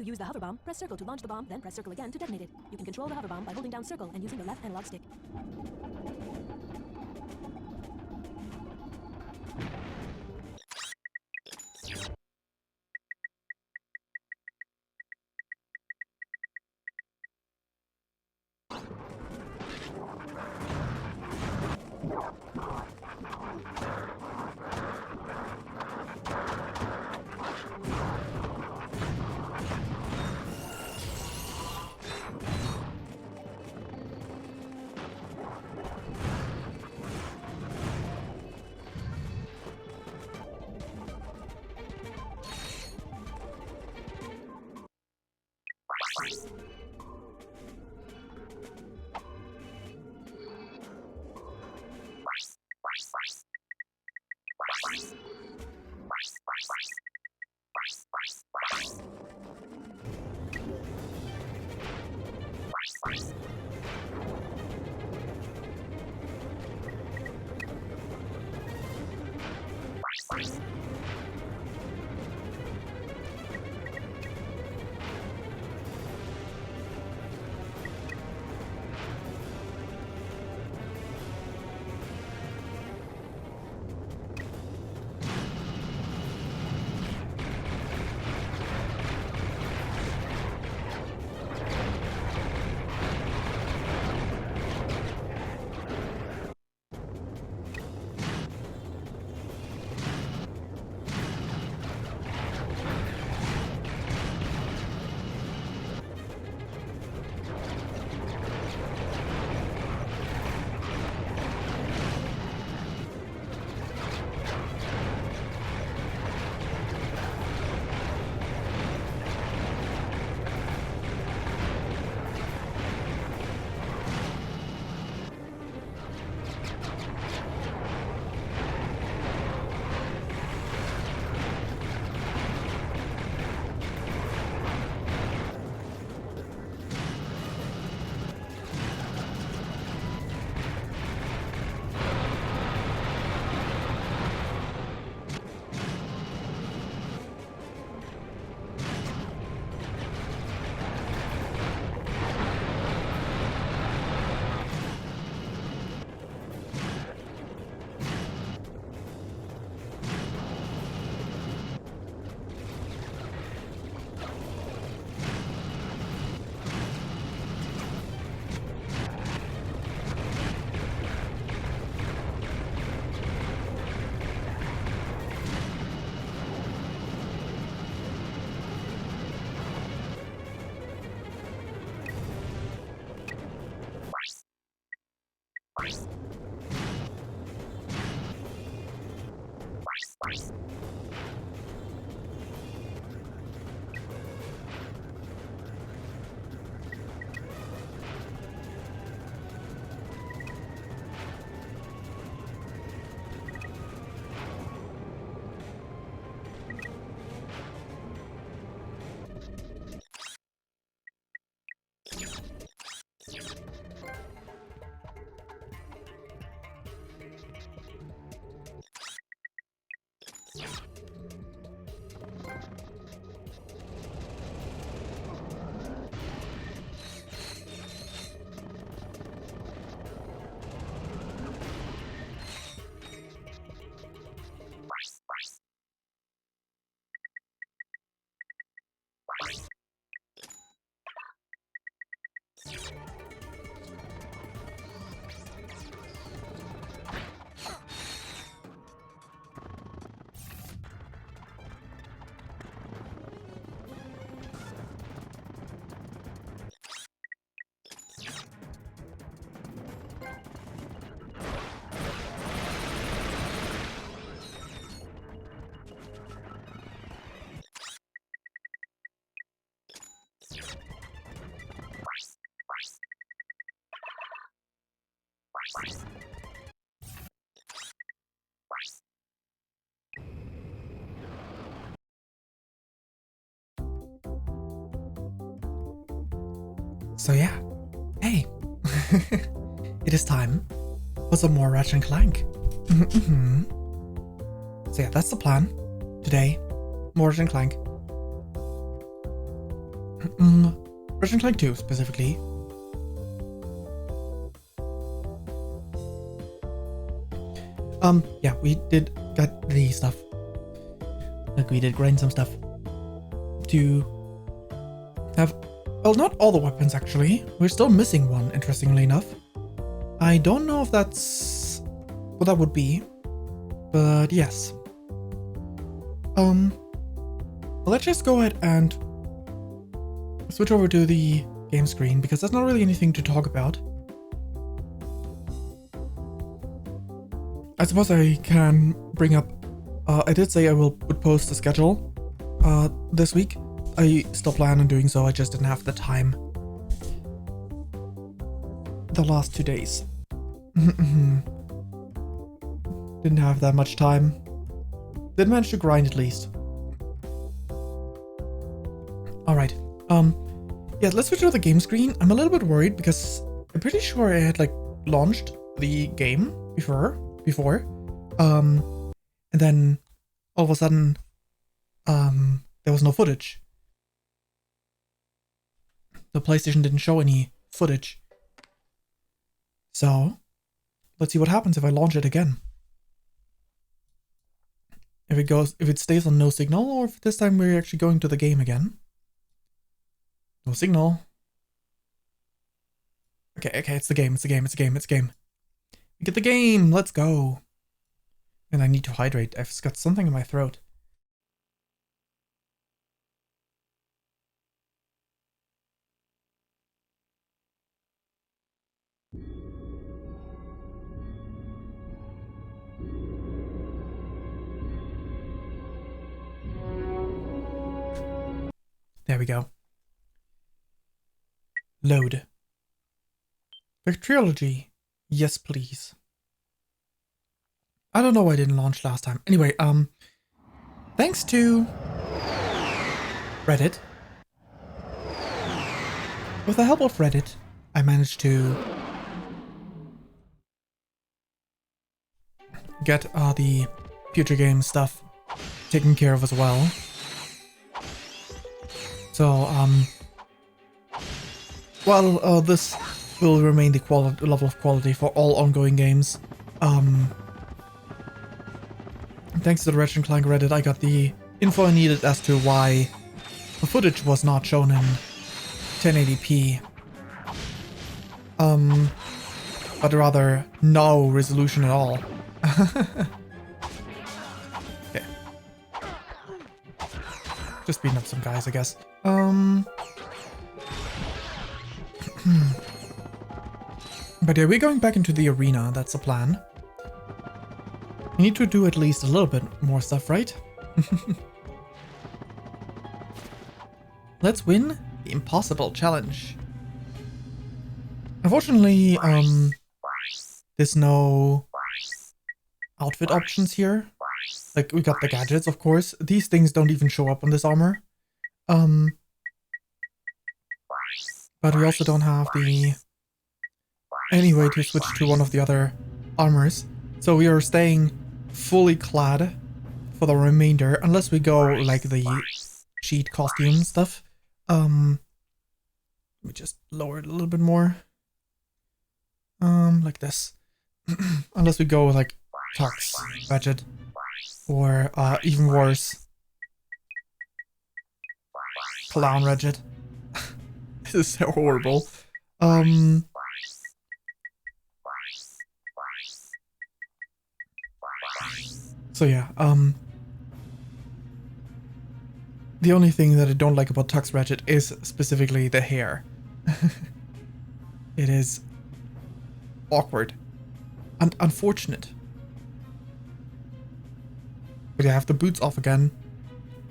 to use the hover bomb, press circle to launch the bomb, then press circle again to detonate it. You can control the hover bomb by holding down circle and using the left analog stick. So yeah, hey, it is time for some more Ratchet Clank. So yeah, that's the plan. Today, more Ratchet Clank. Ratchet Clank 2 specifically. Yeah, we did get the stuff. Like, we did grind some stuff to have, well, not all the weapons actually. We're still missing one, interestingly enough. I don't know if that's what that would be, but yes. Let's just go ahead and switch over to the game screen because there's not really anything to talk about. I suppose I can bring up, I did say I would post the schedule this week. I still plan on doing so, I just didn't have the time the last 2 days. Didn't have that much time. Did manage to grind at least. Alright, yeah, let's switch to the game screen. I'm a little bit worried because I'm pretty sure I had like launched the game before, and then all of a sudden, there was no footage. The PlayStation didn't show any footage. So, let's see what happens if I launch it again. If it stays on no signal, or if this time we're actually going to the game again. No signal. Okay, it's the game. We get the game, let's go. And I need to hydrate. I've got something in my throat. There we go. Load. Victriology. Yes, please. I don't know why I didn't launch last time. Anyway, thanks to Reddit. With the help of Reddit, I managed to get the future game stuff taken care of as well. So, while this will remain the level of quality for all ongoing games, thanks to the Ratchet Clank Reddit, I got the info I needed as to why the footage was not shown in 1080p. But rather no resolution at all. Okay. Just beating up some guys, I guess. But yeah, we're going back into the arena, that's the plan. We need to do at least a little bit more stuff, right? Let's win the impossible challenge. Unfortunately, there's no outfit options here. Like, we got the gadgets, of course. These things don't even show up on this armor. But we also don't have any way to switch to one of the other armors. So we are staying fully clad for the remainder, unless we go like the cheat costume stuff. Let me just lower it a little bit more. Like this. Unless we go like Tux, Ratchet, or even worse, Clown Ratchet. This is so horrible. So yeah, the only thing that I don't like about Tux Ratchet is specifically the hair. It is awkward and unfortunate. But I have the boots off again.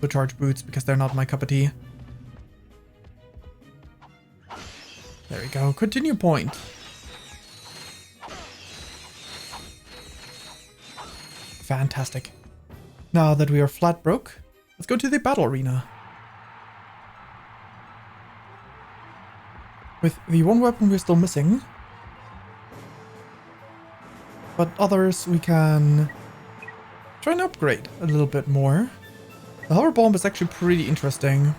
The charge boots, because they're not my cup of tea. There we go. Continue point. Fantastic. Now that we are flat broke, let's go to the battle arena. With the one weapon we're still missing. But others we can try and upgrade a little bit more. The hover bomb is actually pretty interesting.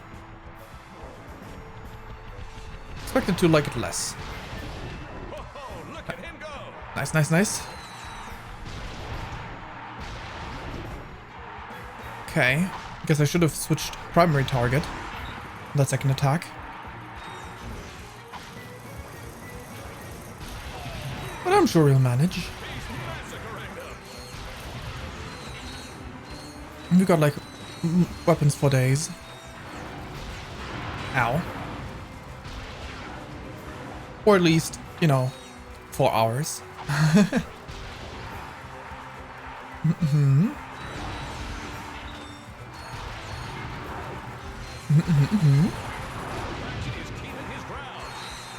Expected to like it less. Nice, nice, nice. Okay. Guess I should have switched primary target. That second attack. But I'm sure we'll manage. We got like weapons for days. Ow. Or at least, you know, 4 hours.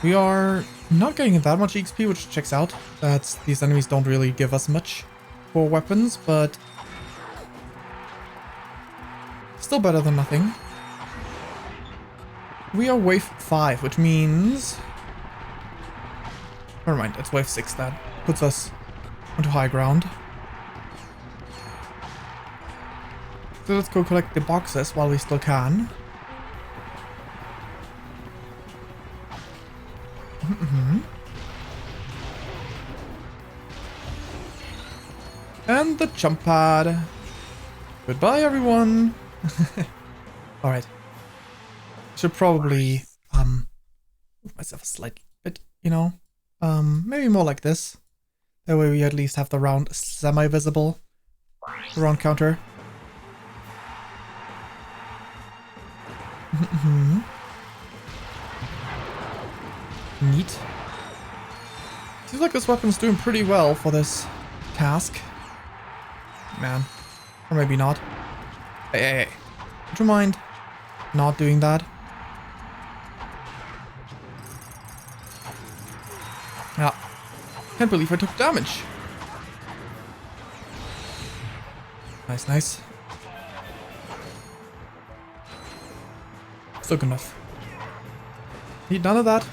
We are not getting that much XP, which checks out. These enemies don't really give us much for weapons, but still better than nothing. We are wave 5, which means... Never mind, it's wave 6 that puts us onto high ground. So let's go collect the boxes while we still can. And the jump pad. Goodbye, everyone. Alright. Should probably move myself a slight bit, you know. Maybe more like this. That way we at least have the round semi-visible. The round counter. Neat. Seems like this weapon's doing pretty well for this task. Man. Or maybe not. Hey. Would you mind not doing that? Yeah. Can't believe I took damage. Nice, nice. Still good enough. Need none of that.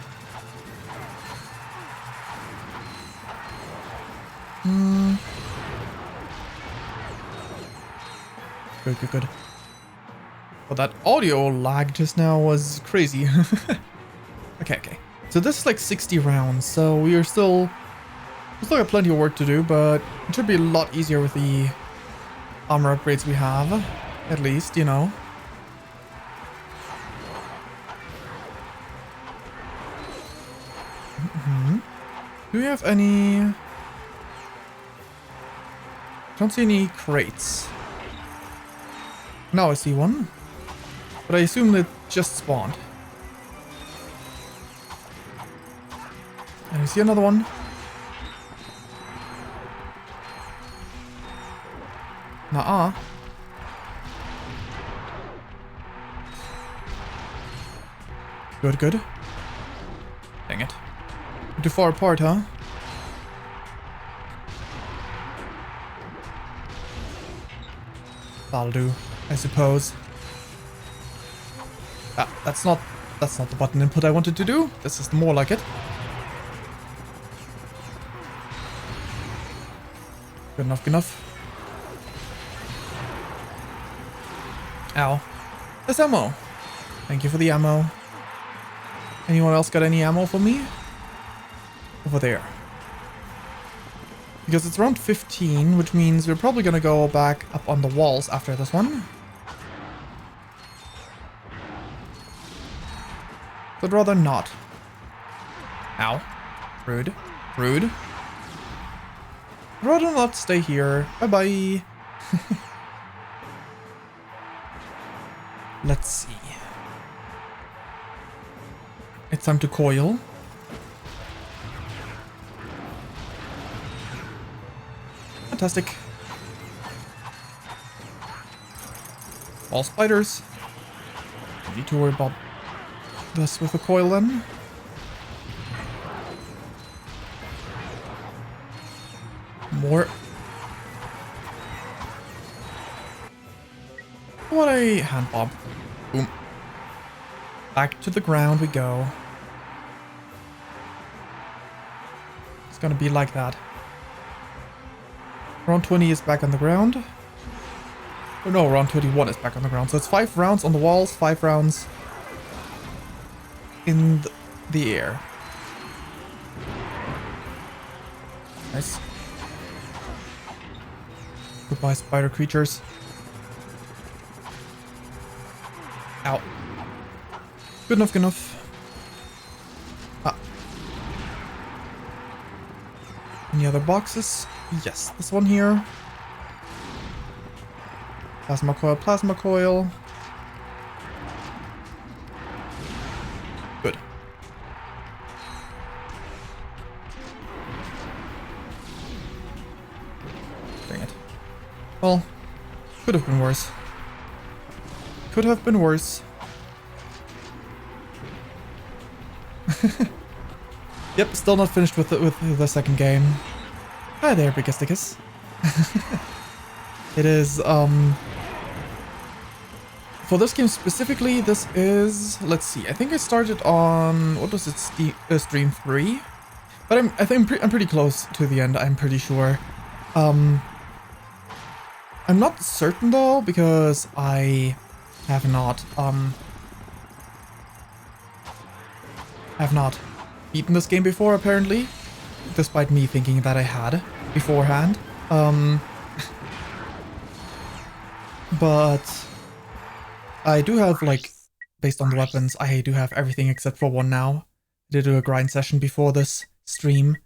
Good. But that audio lag just now was crazy. Okay. So this is like 60 rounds, so we still got plenty of work to do, but it should be a lot easier with the armor upgrades we have. At least, you know. Do we have any... Don't see any crates. Now I see one. But I assume it just spawned. And I see another one. Nuh-uh. Good. Dang it. We're too far apart, huh? That'll do, I suppose. Ah, that's not the button input I wanted to do. This is more like it. Good enough. Ow. There's ammo. Thank you for the ammo. Anyone else got any ammo for me? Over there. Because it's around 15, which means we're probably gonna go back up on the walls after this one. But rather not. Ow. Rude. Rather not stay here. Bye-bye. Let's see. It's time to coil. Fantastic. All spiders. Don't need to worry about this with the coil then. More. What a hand bomb. Boom. Back to the ground we go. It's gonna be like that. Round 20 is back on the ground. Oh no, round 21 is back on the ground. So it's 5 rounds on the walls, 5 rounds in the air. Nice. Goodbye, spider creatures. Ow. Good enough, good enough. Ah. Any other boxes? Yes, this one here. Plasma coil, plasma coil. Good. Dang it. Well, could have been worse. Could have been worse. Yep, still not finished with the second game. Hi there, Bigisticus. It is, for this game specifically, this is, let's see, I think I started on, what was it, stream 3? But I think I'm pretty close to the end, I'm pretty sure. I'm not certain though, because I have not beaten this game before, apparently, despite me thinking that I had beforehand. But I do have, like, based on the weapons, I do have everything except for one now. I did do a grind session before this stream,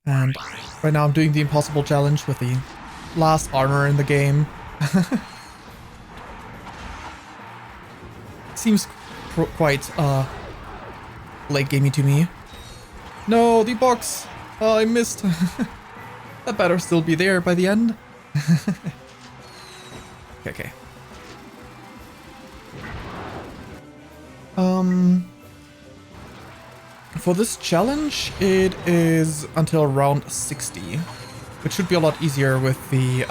and right now I'm doing the impossible challenge with the last armor in the game. Seems quite late gamey to me. No, the box! Oh, I missed. That better still be there by the end. Okay. For this challenge, it is until round 60, which should be a lot easier with the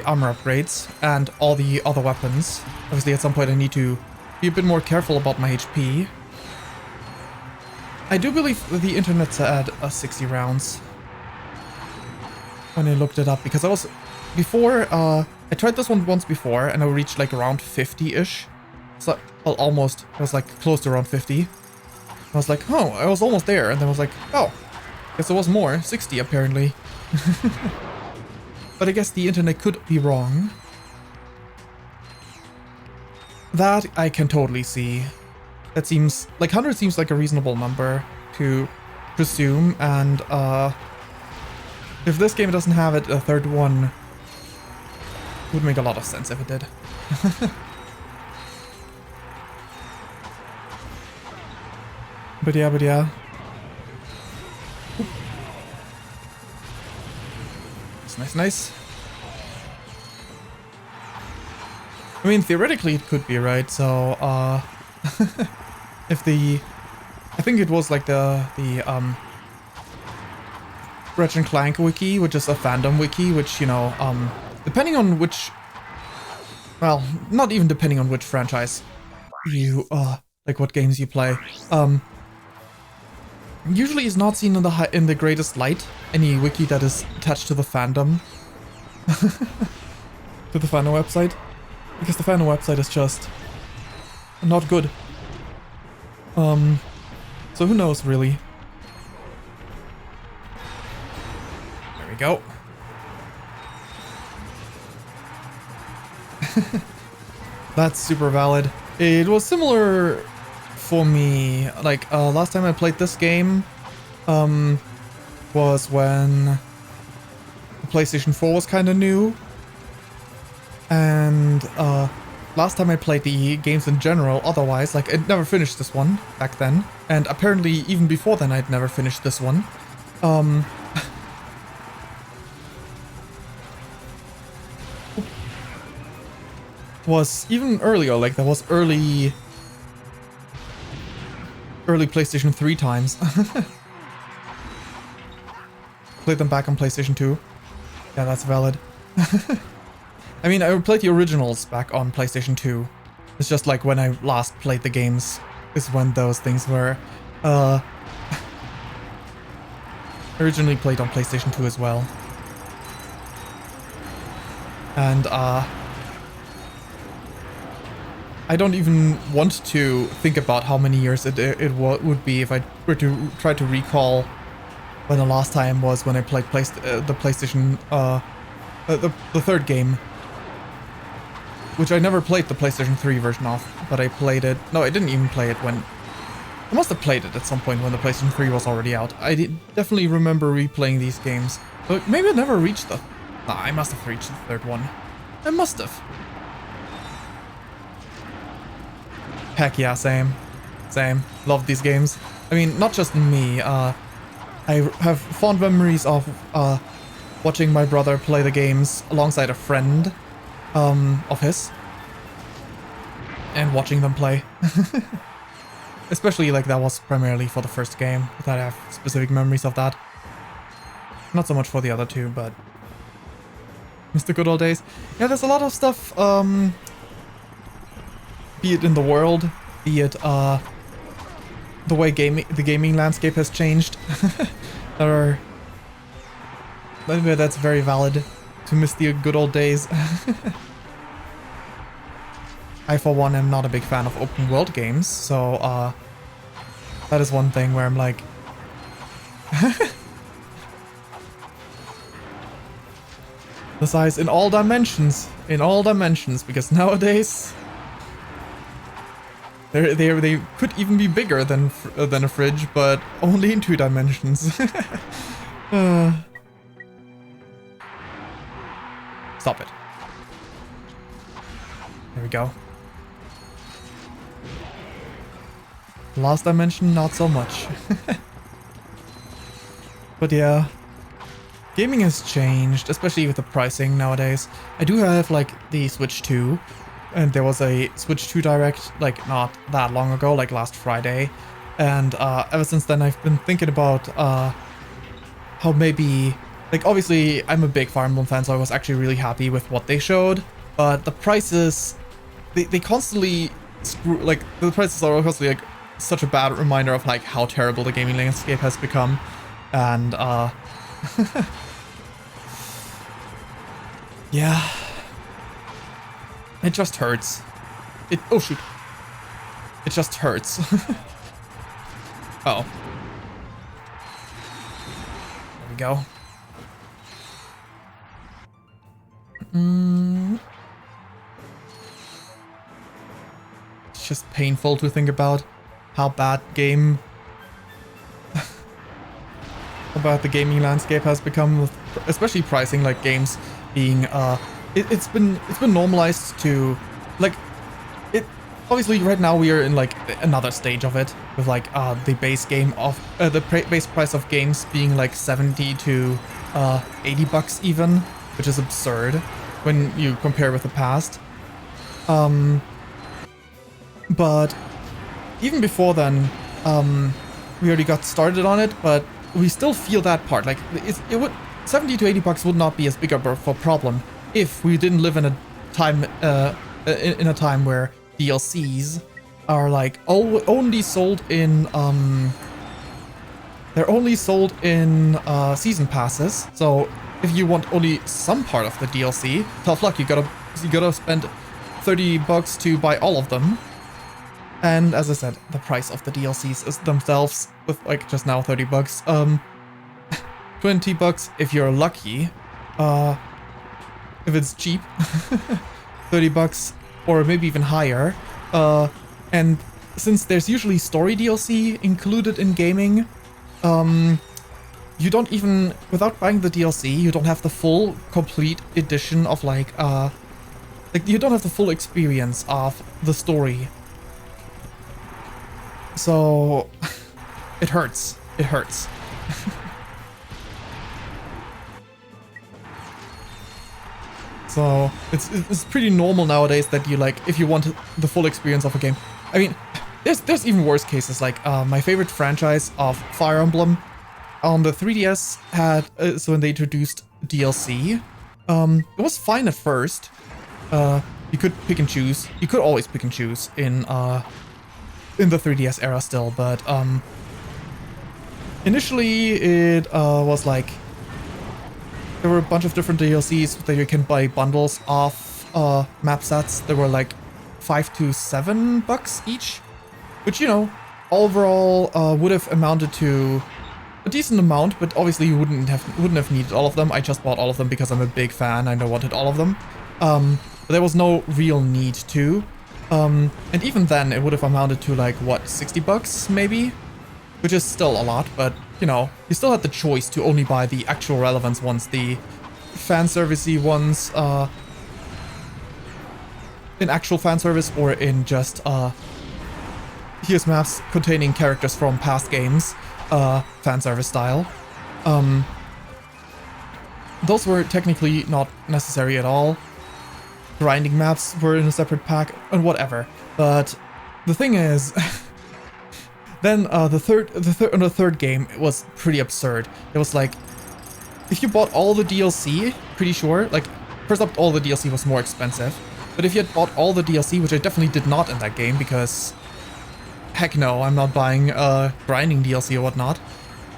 armor upgrades and all the other weapons. Obviously, at some point I need to be a bit more careful about my HP. I do believe the internet said 60 rounds when I looked it up, because I was before I tried this one once before and I reached like around 50-ish. So, well, almost. I was like close to around 50. I was like, oh, I was almost there, and then I was like, oh, guess there was more, 60 apparently. But I guess the internet could be wrong. That I can totally see. That seems like 100 seems like a reasonable number to presume, and if this game doesn't have it, a third one would make a lot of sense if it did. But yeah. Nice. I mean, theoretically it could be, right? So, if I think it was like the Ratchet Clank wiki, which is a fandom wiki, which, you know, depending on which, well, not even depending on which franchise you, like what games you play, usually is not seen in the greatest light, any wiki that is attached to the fandom, to the fandom website, because the fandom website is just not good. So who knows, really. There we go. That's super valid. It was similar for me, like, last time I played this game, was when the PlayStation 4 was kind of new, and, last time I played the games in general, otherwise, like, I'd never finished this one back then, and apparently even before then I'd never finished this one, was even earlier, like, there was early PlayStation 3 times. Played them back on PlayStation 2. Yeah, that's valid. I mean, I played the originals back on PlayStation 2. It's just like when I last played the games is when those things were. Originally played on PlayStation 2 as well. And I don't even want to think about how many years would be if I were to try to recall when the last time was when I played the PlayStation, the third game. Which I never played the PlayStation 3 version of, but I played it. No, I didn't even play it when... I must have played it at some point when the PlayStation 3 was already out. I definitely remember replaying these games. But maybe I never reached the... Nah, I must have reached the third one. I must have. Heck yeah, same. Same. Love these games. I mean, not just me. I have fond memories of watching my brother play the games alongside a friend of his. And watching them play. Especially, like, that was primarily for the first game, that I have specific memories of that. Not so much for the other two, but... It's the good old days. Yeah, there's a lot of stuff, be it in the world, be it, the way the gaming landscape has changed. Maybe that's very valid, to miss the good old days. I, for one, am not a big fan of open world games, so, that is one thing where I'm like... The size in all dimensions, because nowadays... They could even be bigger than a fridge, but only in 2 dimensions. Stop it. There we go. Last dimension, not so much. But yeah, gaming has changed, especially with the pricing nowadays. I do have like the Switch 2, and there was a Switch 2 Direct like not that long ago, like last Friday. And ever since then I've been thinking about how maybe, like obviously I'm a big Fire Emblem fan, so I was actually really happy with what they showed. But the prices, they constantly screw, like the prices are constantly like such a bad reminder of like how terrible the gaming landscape has become. And yeah, it just hurts. Oh shoot, it just hurts. Oh, there we go. It's just painful to think about how bad about the gaming landscape has become, with especially pricing, like games being it's been normalized to like it. Obviously right now we are in like another stage of it with like the base game of base price of games being like 70 to 80 bucks even, which is absurd when you compare with the past. But even before then, we already got started on it, but we still feel that part. Like it would 70 to 80 bucks would not be as big of a problem if we didn't live in a time where DLCs are like only sold in they're only sold in season passes. So if you want only some part of the DLC, tough luck. You gotta spend 30 bucks to buy all of them. And as I said, the price of the DLCs is themselves, with like just now 30 bucks, 20 bucks if you're lucky, if it's cheap, 30 bucks or maybe even higher. And since there's usually story DLC included in gaming, you don't even, without buying the DLC, you don't have the full complete edition of like you don't have the full experience of the story. So it hurts. It hurts. So it's pretty normal nowadays that you like, if you want the full experience of a game. I mean, there's even worse cases. Like my favorite franchise of Fire Emblem on the 3DS had so when they introduced DLC, it was fine at first. You could pick and choose. You could always pick and choose in the 3DS era still, but initially it was like there were a bunch of different DLCs that you can buy bundles of map sets. There were like $5 to $7 each, which, you know, overall would have amounted to a decent amount, but obviously you wouldn't have needed all of them. I just bought all of them because I'm a big fan and I wanted all of them. But there was no real need to. And even then, it would have amounted to like, what, $60 maybe? Which is still a lot, but, you know, you still had the choice to only buy the actual relevance ones, the fan servicey ones, in actual fan service, or in just, here's maps containing characters from past games, fan service style. Those were technically not necessary at all. Grinding maps were in a separate pack, and whatever. But the thing is, then the third game, it was pretty absurd. It was like, if you bought all the DLC, pretty sure, like, first up, all the DLC was more expensive. But if you had bought all the DLC, which I definitely did not in that game, because heck no, I'm not buying grinding DLC or whatnot.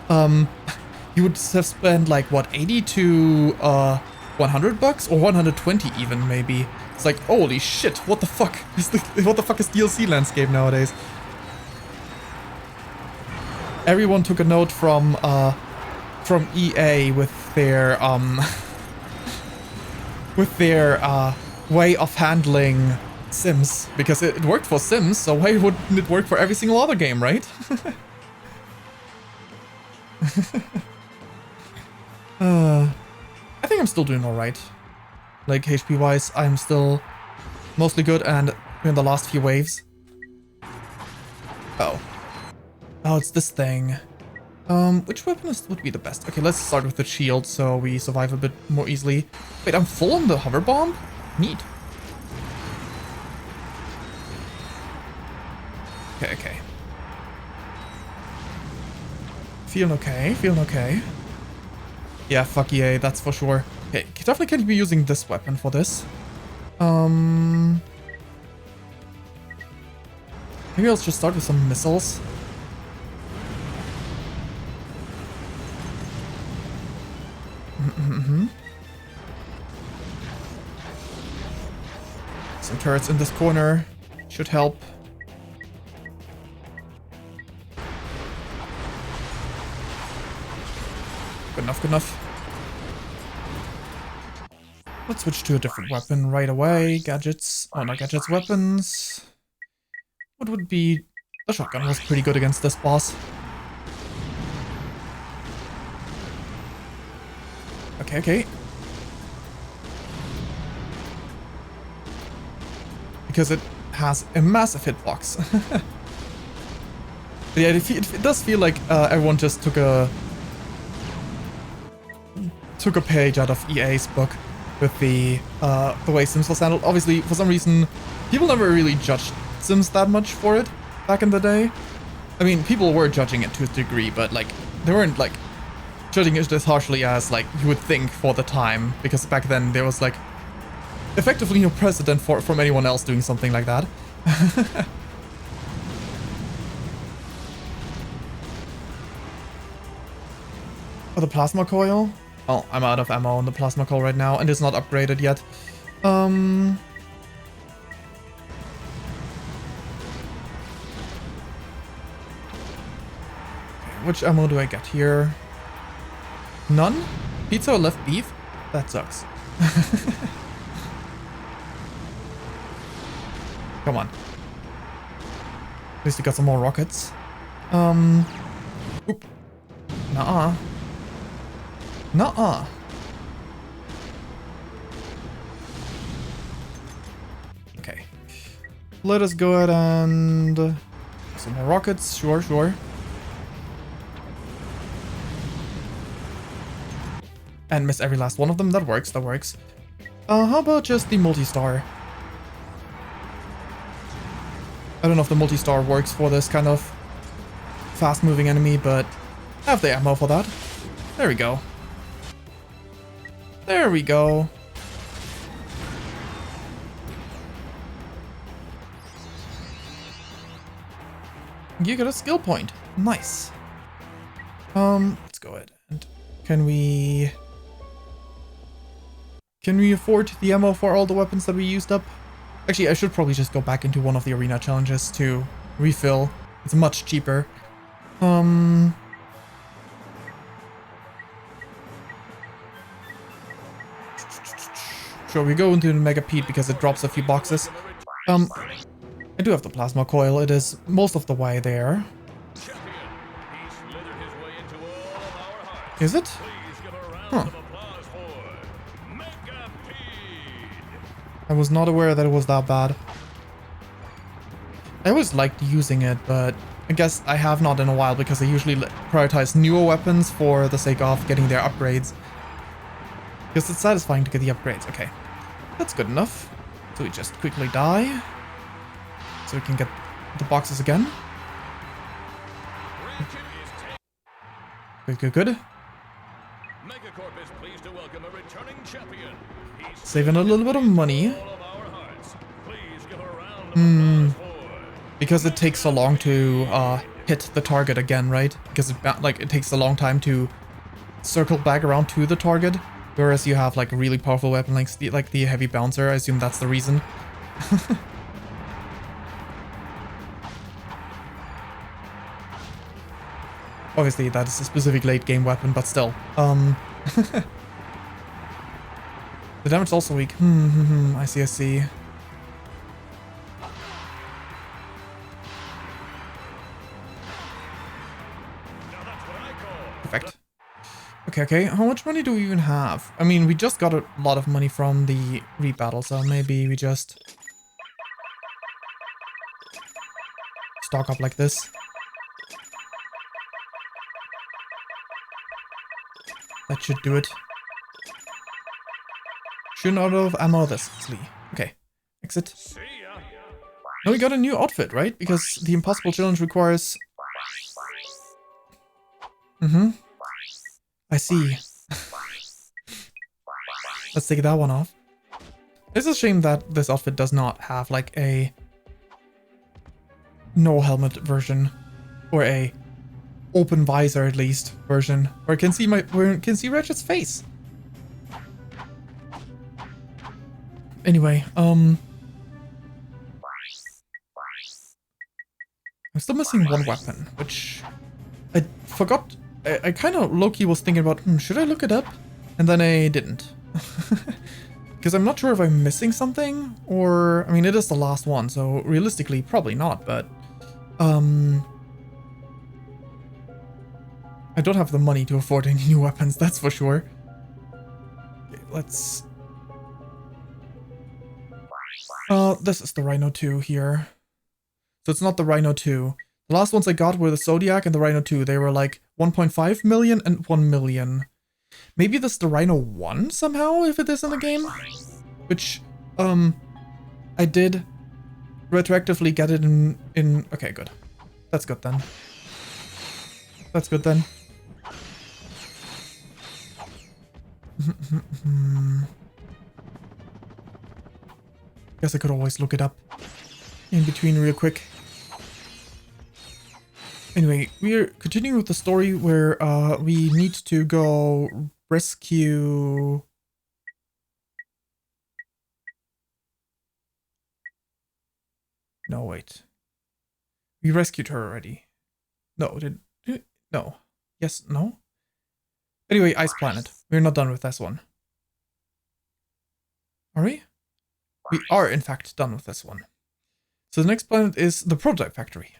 You would have spent like, what, 80 to $100 or 120 even, maybe. It's like, holy shit, what the fuck is DLC landscape nowadays? Everyone took a note from EA with their way of handling Sims, because it worked for Sims, so why wouldn't it work for every single other game, right? I think I'm still doing alright. Like, HP wise, I'm still mostly good, and we're in the last few waves. Oh, it's this thing. Which weapon would be the best? Okay, let's start with the shield so we survive a bit more easily. Wait, I'm full on the hover bomb? Neat. Okay. Feeling okay. Yeah, fuck EA, that's for sure. Okay, definitely can't be using this weapon for this. Maybe I'll just start with some missiles. Some turrets in this corner should help. Good enough. Let's switch to a different weapon right away. Gadgets. Oh, not gadgets, weapons. What would be... The shotgun was pretty good against this boss. Okay. Because it has a massive hitbox. But yeah, it does feel like everyone just took a page out of EA's book with the way Sims was handled. Obviously, for some reason, people never really judged Sims that much for it back in the day. I mean, people were judging it to a degree, but like they weren't like judging it as harshly as like you would think for the time, because back then there was like effectively no precedent from anyone else doing something like that. Oh, the plasma coil? Oh, I'm out of ammo on the plasma coil right now, and it's not upgraded yet. Which ammo do I get here? None? Pizza or left beef? That sucks. Come on. At least we got some more rockets. Oop. Nuh-uh. Nuh-uh. Okay. Let us go ahead and... Some more rockets. Sure. And miss every last one of them. That works. How about just the multi-star? I don't know if the multi-star works for this kind of fast-moving enemy, but I have the ammo for that. There we go. You got a skill point. Nice. Let's go ahead and can we afford the ammo for all the weapons that we used up? Actually, I should probably just go back into one of the arena challenges to refill. It's much cheaper. Sure, we go into the Mega Pete because it drops a few boxes. I do have the plasma coil. It is most of the way there. Is it? Huh. I was not aware that it was that bad. I always liked using it, but I guess I have not in a while because I usually prioritize newer weapons for the sake of getting their upgrades. Because it's satisfying to get the upgrades. Okay, that's good enough. So we just quickly die. So we can get the boxes again. Good, good, good. Saving a little bit of money. Because it takes so long to hit the target again, right? Because it takes a long time to circle back around to the target. Whereas you have like a really powerful weapon like the heavy bouncer. I assume that's the reason. Obviously, that is a specific late game weapon, but still. The damage is also weak. I see, I see. Perfect. Okay. How much money do we even have? I mean, we just got a lot of money from the rebattle, so maybe we just stock up like this. That should do it. Shooting out of ammo this easily. Okay. Exit. Now we got a new outfit, right? Because the impossible challenge requires... I see. Let's take that one off. It's a shame that this outfit does not have like a no helmet version. Or a open visor at least version. Where I can see Ratchet's face. Anyway, I'm still missing one weapon, which I forgot. I kind of low-key was thinking about, should I look it up? And then I didn't. Because I'm not sure if I'm missing something, or, I mean, it is the last one, so realistically, probably not, but, I don't have the money to afford any new weapons, that's for sure. Okay, let's... this is the Rhino 2 here. So it's not the Rhino 2. The last ones I got were the Zodiac and the Rhino 2. They were like 1.5 million and 1 million. Maybe this is the Rhino 1 somehow, if it is in the game? Which, I did retroactively get it in... Okay, good. That's good then. That's good then. Guess I could always look it up in between real quick. Anyway, we're continuing with the story where we need to go rescue... No, wait. We rescued her already. No, no. Yes, no? Anyway, Ice Planet. We're not done with this one. Are we? We are, in fact, done with this one. So the next planet is the Prototype Factory.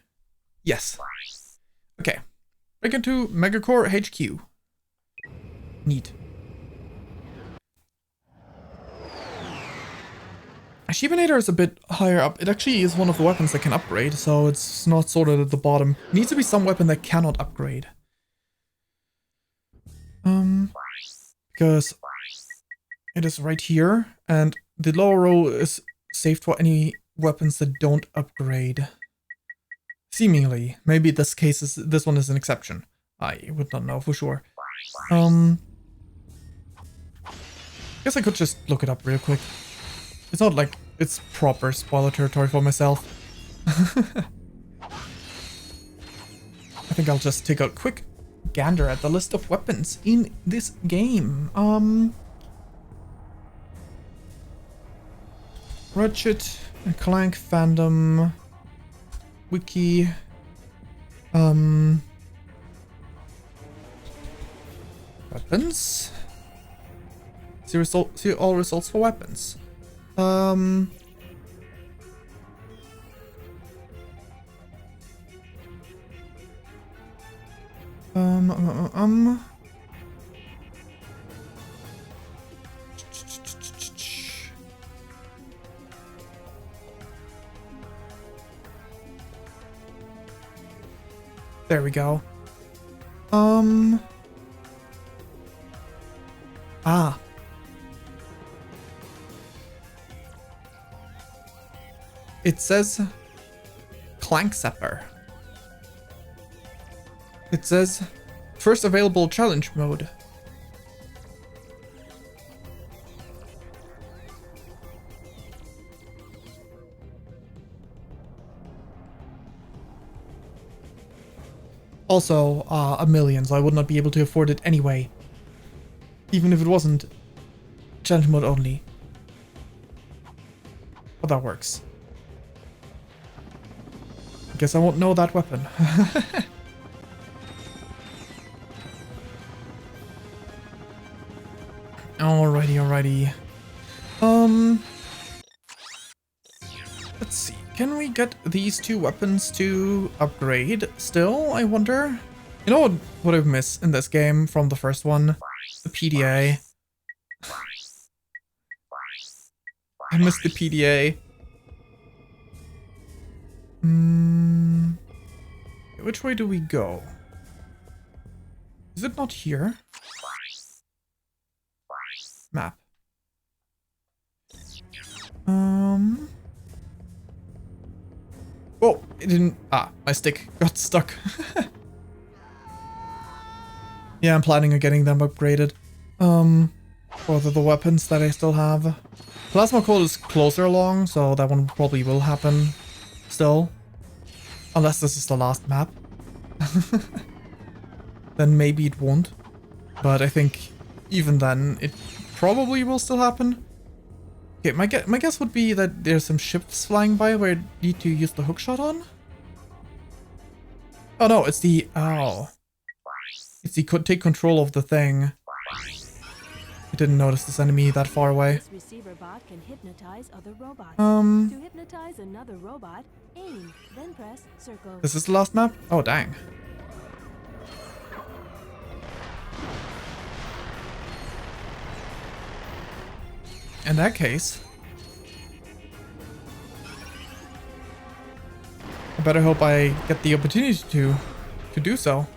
Yes. Okay. Break into Megacore HQ. Neat. Sheepinator is a bit higher up. It actually is one of the weapons that can upgrade, so it's not sorted at the bottom. It needs to be some weapon that cannot upgrade. Because it is right here, and the lower row is saved for any weapons that don't upgrade. Seemingly. Maybe this one is an exception. I would not know for sure. Guess I could just look it up real quick. It's not like it's proper spoiler territory for myself. I think I'll just take a quick gander at the list of weapons in this game. Ratchet Clank fandom wiki. Weapons. See all results for weapons. There we go. It says Clank Zapper. It says first available challenge mode. Also, a million, so I would not be able to afford it anyway. Even if it wasn't challenge mode only. But that works. Guess I won't know that weapon. Alrighty. Let's see. Can we get these two weapons to upgrade still, I wonder? You know what I've missed in this game from the first one? The PDA. I missed the PDA. Which way do we go? Is it not here? Map. Oh, it didn't. My stick got stuck. Yeah, I'm planning on getting them upgraded. For the weapons that I still have. Plasma Cold is closer along, so that one probably will happen still. Unless this is the last map. Then maybe it won't. But I think even then, it probably will still happen. Okay, my guess would be that there's some ships flying by where I need to use the hookshot on. Oh no, it's the... Oh. It's the take control of the thing. I didn't notice this enemy that far away. This receiver bot can hypnotize other robots. To hypnotize another robot, aim, then press circle. This is the last map? Oh, dang. In that case, I better hope I get the opportunity to do so.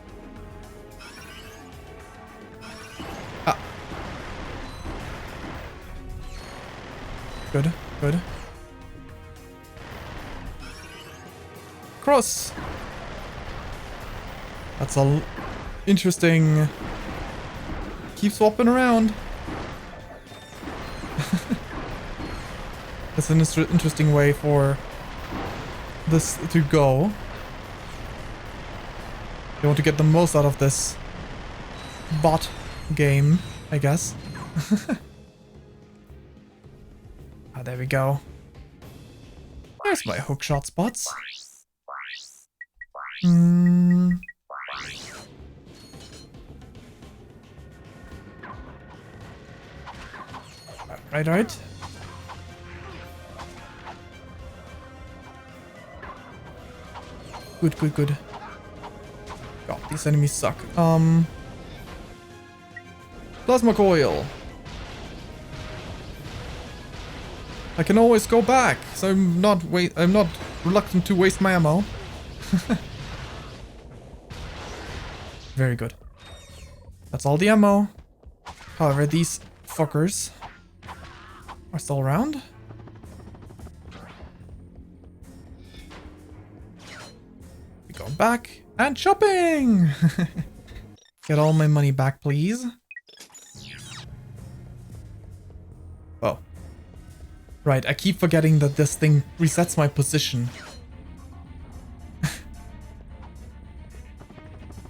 Good. Cross. That's all interesting. Keep swapping around. That's an interesting way for this to go. You want to get the most out of this bot game, I guess. There we go. There's my hookshot spots. Right. Good. God, these enemies suck. Plasma coil. I can always go back, so I'm not reluctant to waste my ammo. Very good. That's all the ammo. However, these fuckers are still around. We go back and shopping. Get all my money back, please. Oh. Right, I keep forgetting that this thing resets my position.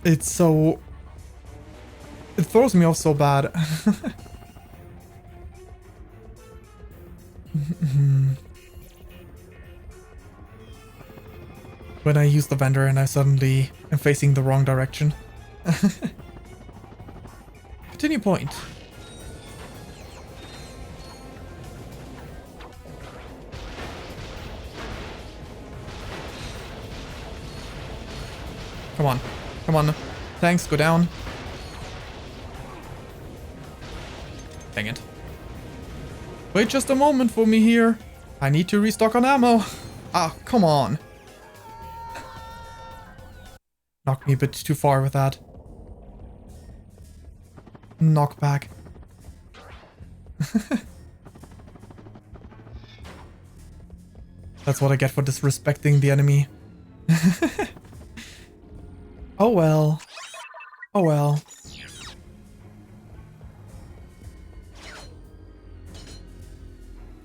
It's so... It throws me off so bad. when I use the vendor and I suddenly am facing the wrong direction. Continue point. Come on. Come on. Thanks, go down. Dang it. Wait just a moment for me here. I need to restock on ammo. Ah, come on. Knocked me a bit too far with that. Knockback. That's what I get for disrespecting the enemy. Oh well. Oh well.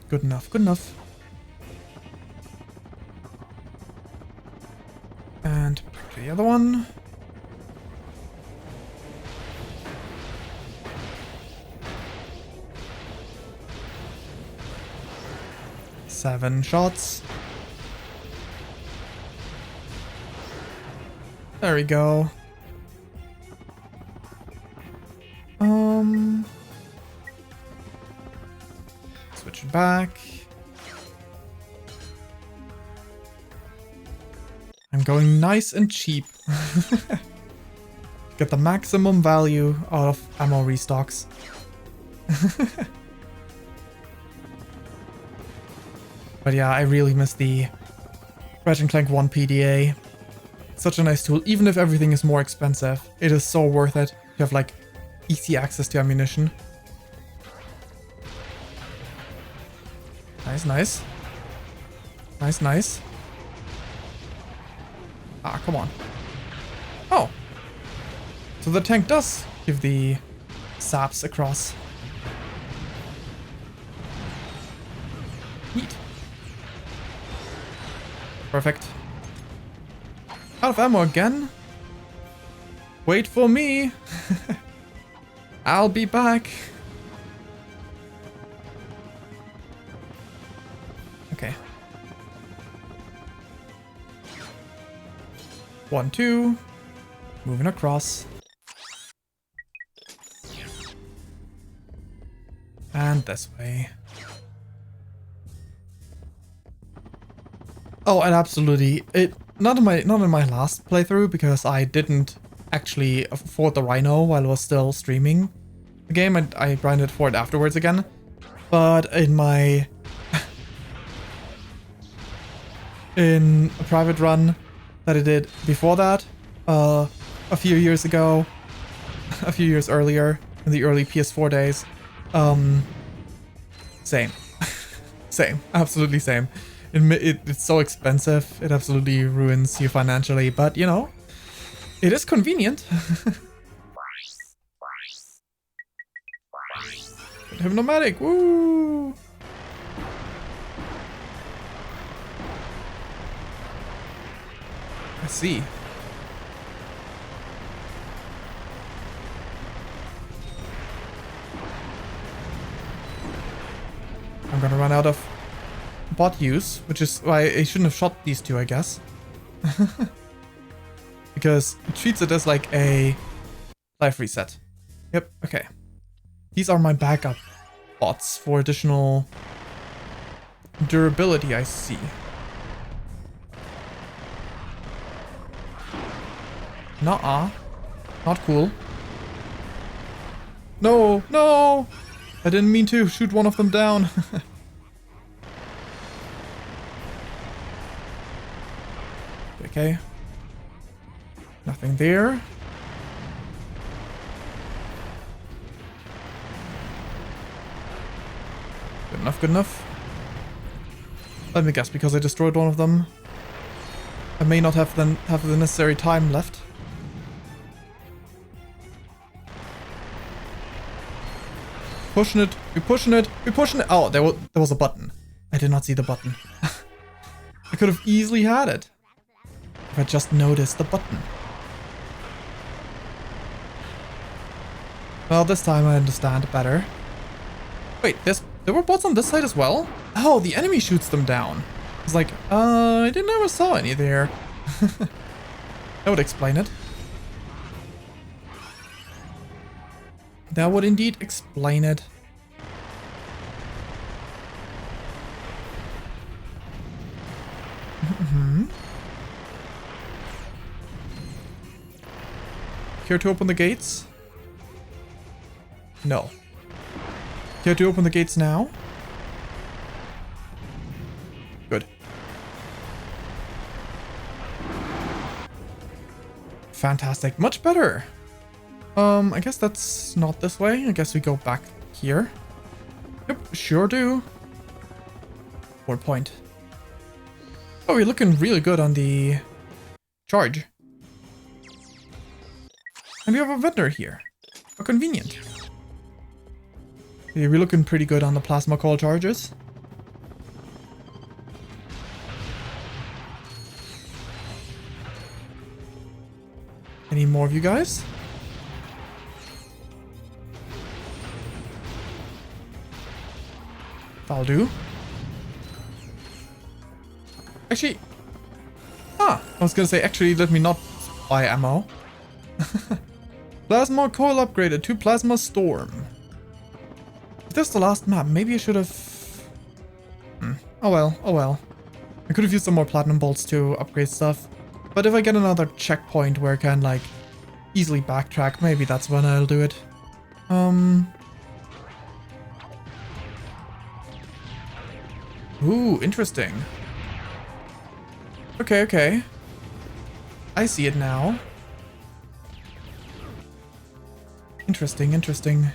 Good enough, good enough. And back to the other one. Seven shots. There we go. Switch it back. I'm going nice and cheap. Get the maximum value out of ammo restocks. But yeah, I really miss the Ratchet Clank 1 PDA. Such a nice tool. Even if everything is more expensive, it is so worth it to have like easy access to ammunition. Nice, nice. Nice, nice. Ah, come on. Oh. So the tank does give the saps across. Neat. Perfect. Out of ammo again? Wait for me. I'll be back. Okay. 1, 2. Moving across. And this way. Oh, and absolutely. Not in my last playthrough, because I didn't actually afford the Rhino while I was still streaming the game, and I grinded for it afterwards again. But in my in a private run that I did before that, a few years ago, a few years earlier, in the early PS4 days, same. Same, absolutely same. It's so expensive, it absolutely ruins you financially, but you know, it is convenient. Hypnomatic, woo! I see. I'm gonna run out of bot use, which is why I shouldn't have shot these two, I guess. Because it treats it as like a life reset. Yep, okay. These are my backup bots for additional durability, I see. Nuh-uh. Not cool. No, no! I didn't mean to shoot one of them down. Okay. Nothing there. Good enough, good enough. Let me guess, because I destroyed one of them, I may not have the necessary time left. Pushing it, we're pushing it, we're pushing it. Oh, there was a button. I did not see the button. I could have easily had it if I just noticed the button. Well, this time I understand better. Wait, there were bots on this side as well? Oh, the enemy shoots them down. It's like, I never saw any there. That would explain it. That would indeed explain it. Care to open the gates? No. Care to open the gates now? Good. Fantastic. Much better. I guess that's not this way. I guess we go back here. Yep, sure do. 4 point. Oh, we're looking really good on the charge. And we have a vendor here. How convenient. Yeah, we're looking pretty good on the plasma coil charges. Any more of you guys? That'll do. Actually, I was gonna say, actually, let me not buy ammo. Plasma coil upgraded to Plasma Storm. If that's the last map, maybe I should have... Oh well, oh well. I could have used some more platinum bolts to upgrade stuff. But if I get another checkpoint where I can, like, easily backtrack, maybe that's when I'll do it. Ooh, interesting. Okay, okay. I see it now. Interesting, interesting.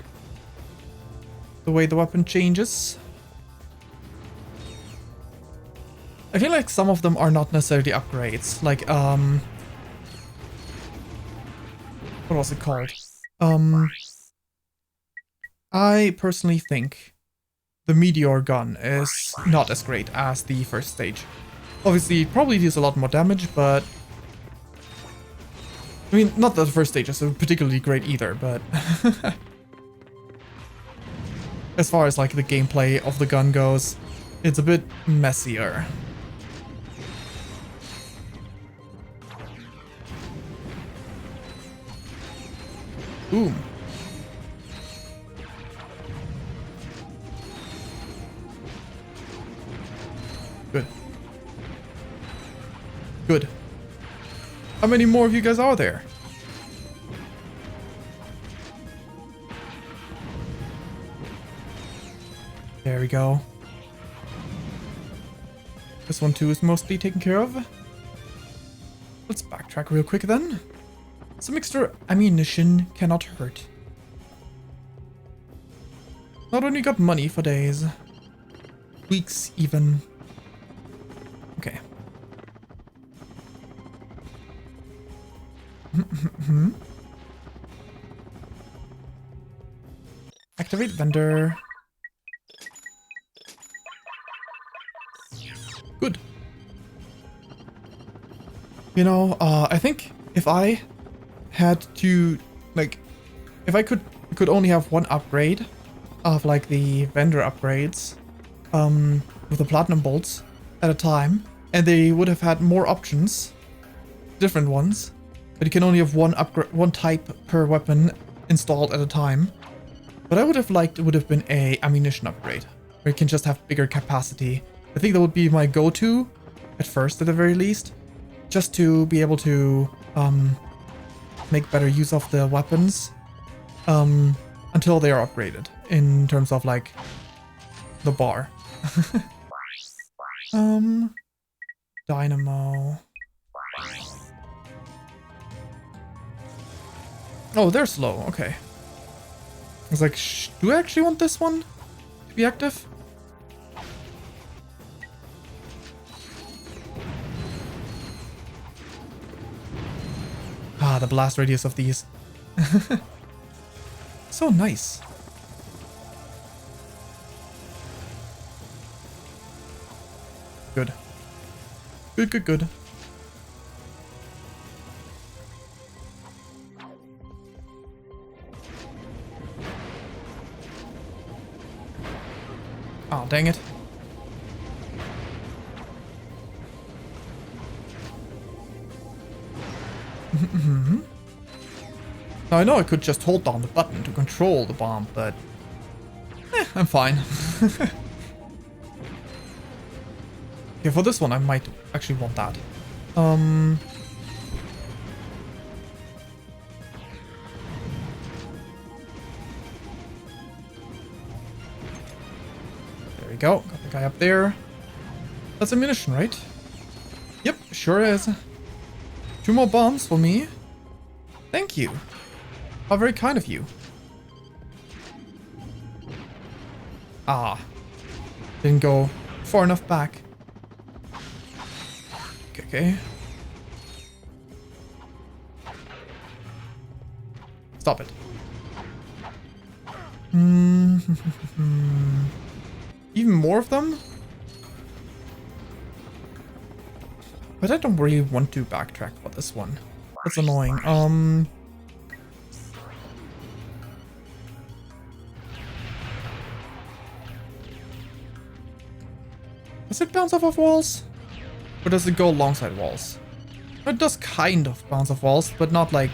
The way the weapon changes. I feel like some of them are not necessarily upgrades. Like, what was it called? I personally think the meteor gun is not as great as the first stage. Obviously, it probably deals a lot more damage, but... I mean, not that the first stage is particularly great either, but... as far as, like, the gameplay of the gun goes, it's a bit messier. Boom. Good. Good. How many more of you guys are there? There we go. This one too is mostly taken care of. Let's backtrack real quick then. Some extra ammunition cannot hurt. Not only got money for days. Weeks even. Okay. Activate vendor. Good. You know, I think if I had to, like, if I could only have one upgrade of, like, the vendor upgrades with the platinum bolts at a time, and they would have had more options, different ones, but you can only have one type per weapon installed at a time. What I would have liked would have been a ammunition upgrade, where you can just have bigger capacity. I think that would be my go-to, at first at the very least, just to be able to make better use of the weapons until they are upgraded in terms of, like, the bar. Dynamo. Oh, they're slow. Okay. I was like, do I actually want this one to be active? Ah, the blast radius of these. So nice. Good. Good, good, good. Oh, dang it. Now I know I could just hold down the button to control the bomb, but I'm fine. Okay, for this one I might actually want that. There we go. Got the guy up there. That's ammunition, right? Yep, sure is. 2 more bombs for me. Thank you. How very kind of you. Ah. Didn't go far enough back. Okay. Stop it. Even more of them? But I don't really want to backtrack for this one. That's annoying. Does it bounce off of walls? Or does it go alongside walls? It does kind of bounce off walls, but not like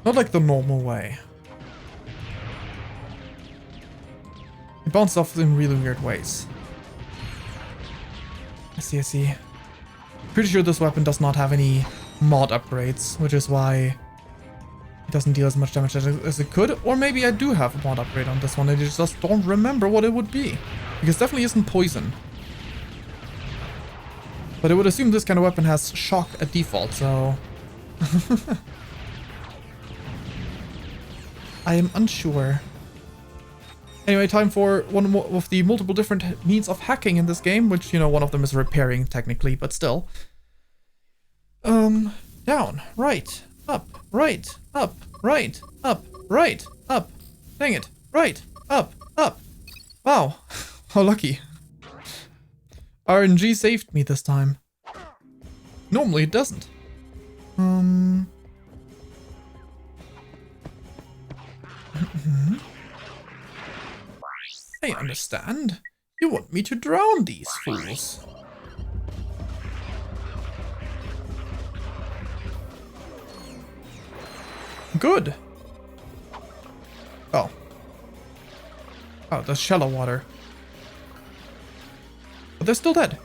the normal way. It bounces off in really weird ways. I see. Pretty sure this weapon does not have any mod upgrades, which is why it doesn't deal as much damage as it could. Or maybe I do have a mod upgrade on this one, I just don't remember what it would be. Because it definitely isn't poison. But I would assume this kind of weapon has shock at default, so... I am unsure. Anyway, time for one more of the multiple different means of hacking in this game, which, you know, one of them is repairing technically, but still. Down, right, up, right, up, right, up, right, up. Dang it, right, up, up. Wow, how lucky. RNG saved me this time. Normally it doesn't. I understand. You want me to drown these fools. Good. Oh. Oh, that's shallow water. But they're still dead.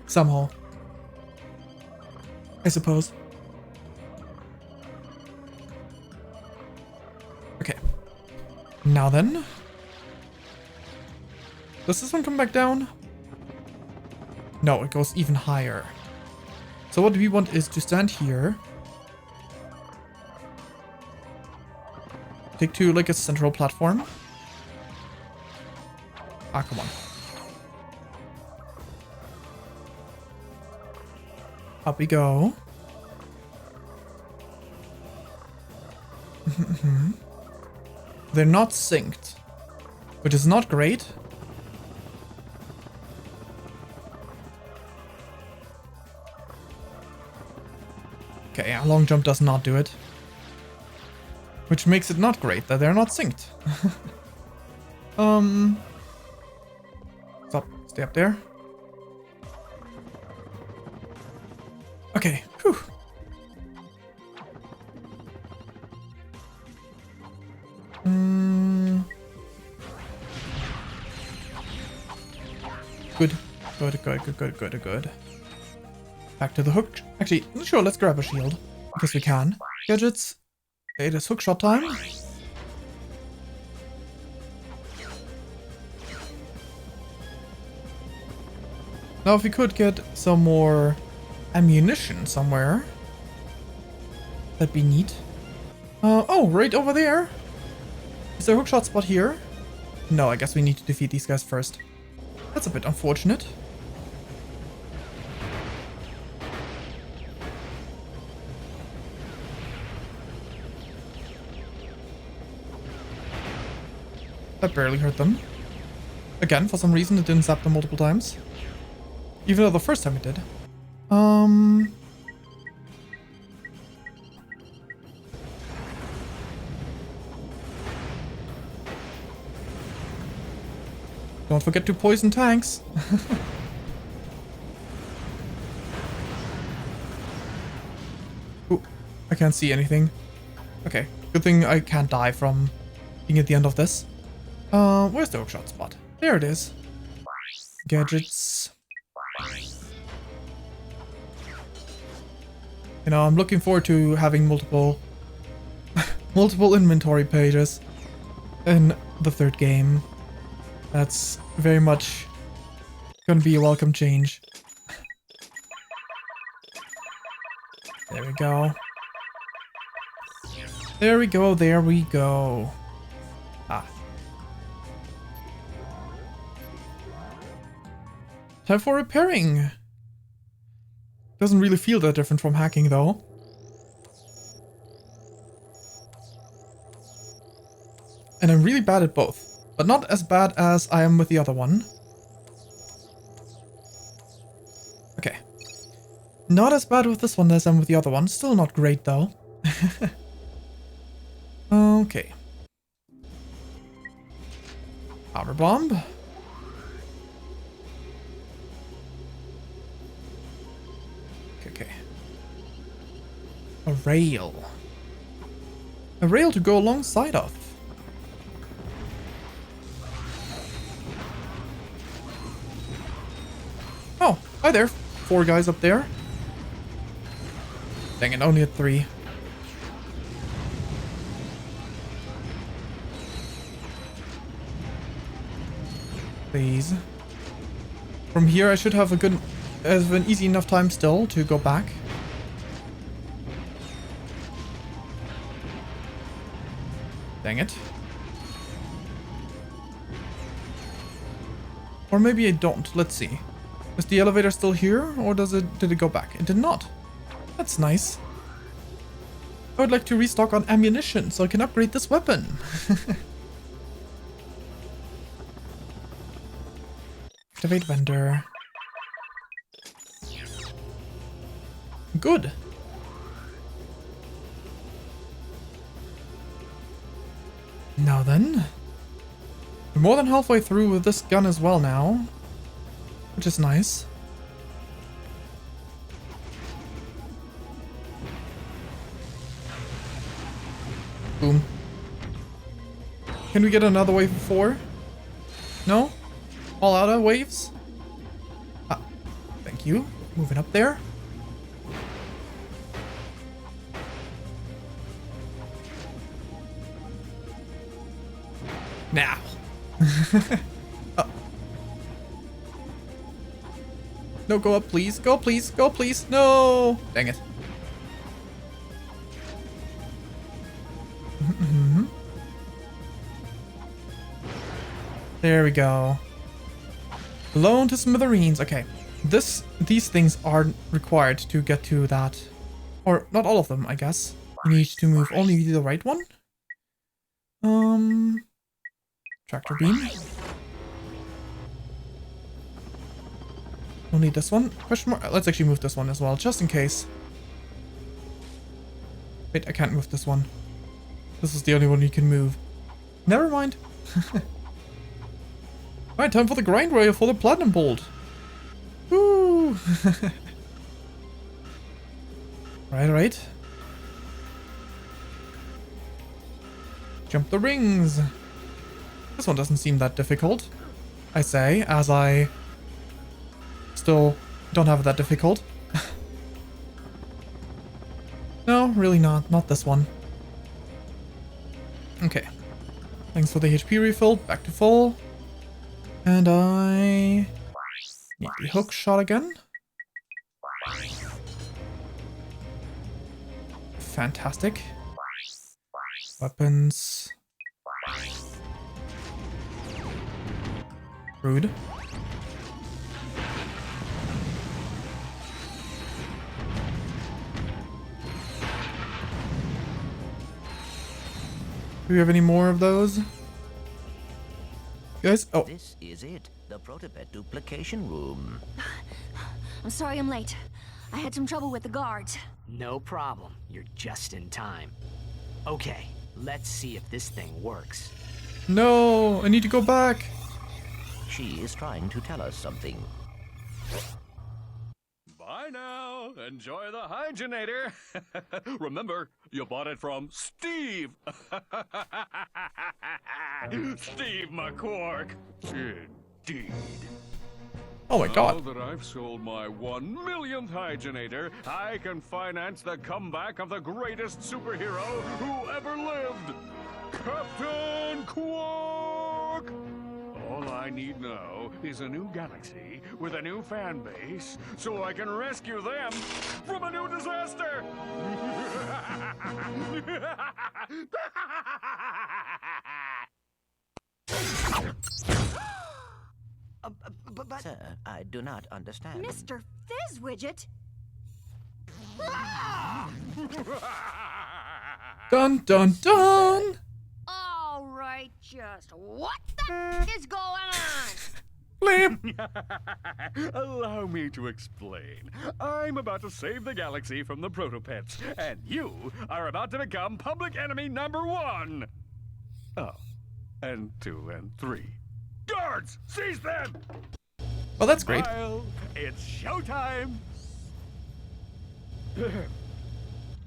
Somehow. I suppose. Okay. Now then. Does this one come back down? No, it goes even higher. So what we want is to stand here. Take to like a central platform. Ah, come on. Up we go. They're not synced, which is not great. Okay, a long jump does not do it. Which makes it not great that they're not synced. Stop. Stay up there. Okay. Whew. Good. Back to the hook. Actually, sure, let's grab a shield. Because we can. Gadgets. It is hookshot time. Now if we could get some more ammunition somewhere, that'd be neat. Oh, right over there. Is there a hookshot spot here? No, I guess we need to defeat these guys first. That's a bit unfortunate. That barely hurt them. Again, for some reason, it didn't zap them multiple times. Even though the first time it did. Don't forget to poison tanks. can't see anything. Okay, good thing I can't die from being at the end of this. Where's the hookshot spot? There it is. Gadgets. You know, I'm looking forward to having multiple inventory pages in the third game. That's very much gonna be a welcome change. There we go. There we go, there we go. Ah. Time for repairing. Doesn't really feel that different from hacking though. And I'm really bad at both, but not as bad as I am with the other one. Okay. Not as bad with this one as I am with the other one. Still not great though. Okay. Powder bomb. Okay. A rail. A rail to go alongside of. Oh, hi there. 4 guys up there. Dang it, only at 3. Please. From here I should have an easy enough time still to go back. Dang it. Or maybe I don't. Let's see. Is the elevator still here, or did it go back? It did not. That's nice. I would like to restock on ammunition so I can upgrade this weapon. Activate vendor. Good. Now then. We're more than halfway through with this gun as well now. Which is nice. Boom. Can we get another wave of 4? No? All out of waves? Ah, thank you. Moving up there. Now. Oh. No, go up, please. Go, please. Go, please. No. Dang it. There we go. Blown to smithereens. Okay. These things are required to get to that. Or not all of them, I guess. You need to move only the right one. Tractor beam. We'll need this one. Question mark. Let's actually move this one as well, just in case. Wait, I can't move this one. This is the only one you can move. Never mind. Alright, time for the grind rail for the platinum bolt. Woo! Right. Jump the rings. This one doesn't seem that difficult, I say, as I still don't have it that difficult. No, really not. Not this one. Okay. Thanks for the HP refill. Back to full. And I need the hook shot again. Fantastic. Weapons. Rude. Do we have any more of those? Guys? Oh. This is it, the protopet duplication room. I'm sorry I'm late. I had some trouble with the guards. No problem. You're just in time. Okay, let's see if this thing works. No, I need to go back. She is trying to tell us something. Bye now, Enjoy the Hygienator. Remember, you bought it from Steve. Steve McQuark. Indeed. Oh my god. Now that I've sold my 1 millionth Hygienator, I can finance the comeback of the greatest superhero who ever lived, Captain Quark! All I need now is a new galaxy with a new fan base so I can rescue them from a new disaster! But Sir, I do not understand. Mr. Fizzwidget? Dun dun dun! All right, just what the is going on? Bleep! Allow me to explain. I'm about to save the galaxy from the protopets, and you are about to become public enemy #1. Oh, and 2 and 3. Guards, seize them! Well, that's great. Well, it's showtime!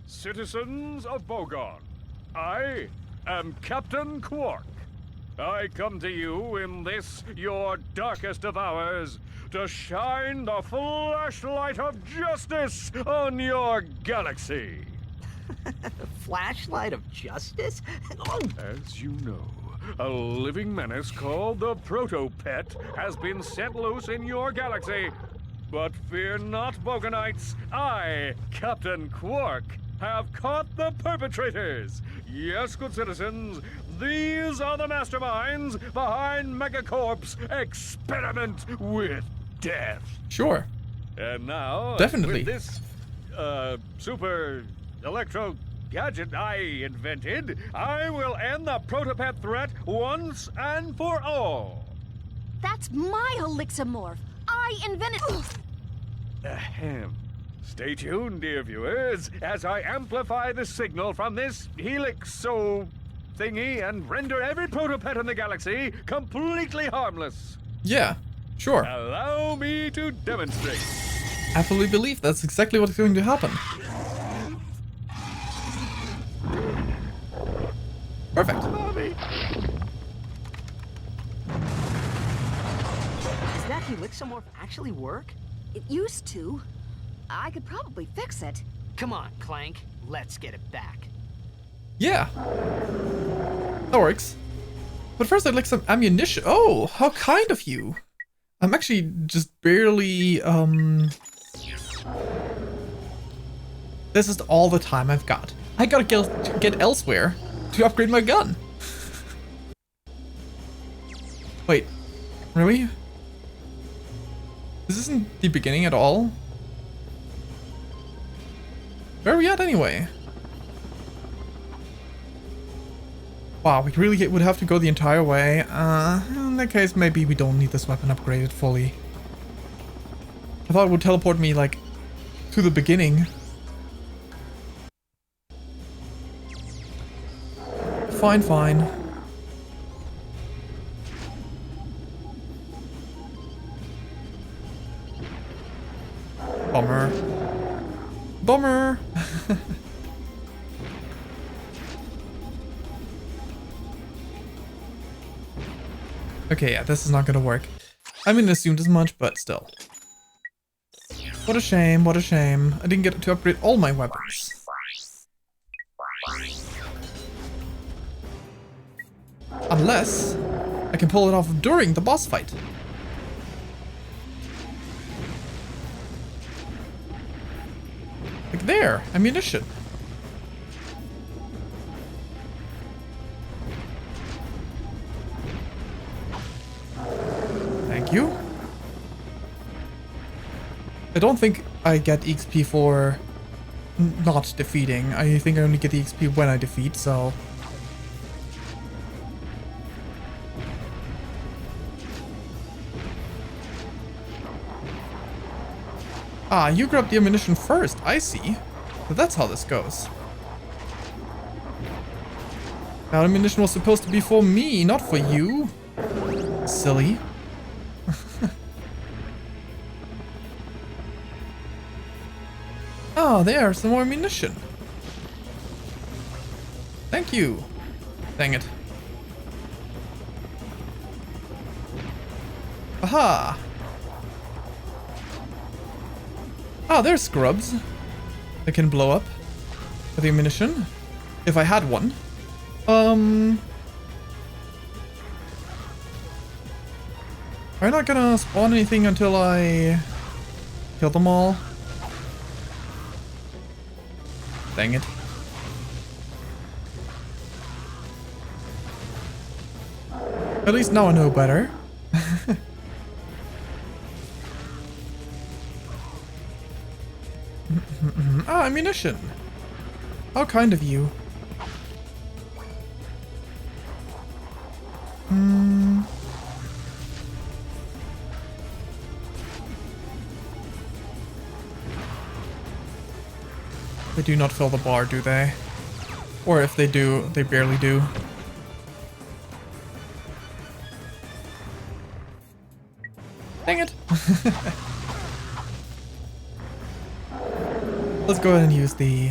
Citizens of Bogon, I am Captain Quark. I come to you in this, your darkest of hours, to shine the flashlight of justice on your galaxy. flashlight of justice? Oh, As you know, a living menace called the Protopet has been set loose in your galaxy. But fear not, Bogonites. I, Captain Quark, have caught the perpetrators. Yes, good citizens, these are the masterminds behind Megacorp's experiment with death. Sure. And now, Definitely. with this, super electro gadget I invented, I will end the Protopet threat once and for all. That's my Elixamorph. I invented. Ahem. Stay tuned, dear viewers, as I amplify the signal from this helixo thingy and render every Protopet in the galaxy completely harmless. Yeah, sure. Allow me to demonstrate. I fully believe that's exactly what's going to happen. Perfect. Bobby. Does that Helixamorph actually work? It used to. I could probably fix it. Come on, Clank. Let's get it back. Yeah. That works. But first I'd like some ammunition. Oh, how kind of you. I'm actually just barely, This is all the time I've got. I gotta get elsewhere to upgrade my gun. Wait, really? This isn't the beginning at all? Where are we at anyway? Wow, we really would have to go the entire way. In that case, maybe we don't need this weapon upgraded fully. I thought it would teleport me, like, to the beginning. Fine, fine. Bummer. Bummer! Okay, yeah, this is not gonna work. I mean, assumed as much, but still. What a shame, what a shame. I didn't get to upgrade all my weapons. Unless I can pull it off during the boss fight. Like there, ammunition. Thank you. I don't think I get XP for not defeating. I think I only get the XP when I defeat, so... Ah, you grabbed the ammunition first, I see. So that's how this goes. That ammunition was supposed to be for me, not for you. Silly. Ah, there's some more ammunition. Thank you. Dang it. Aha! Ah, there's scrubs that can blow up with the ammunition. If I had one. I'm not gonna spawn anything until I kill them all. Dang it. At least now I know better. Ah, ammunition. How kind of you. They do not fill the bar, do they? Or if they do, they barely do. Dang it. Let's go ahead and use the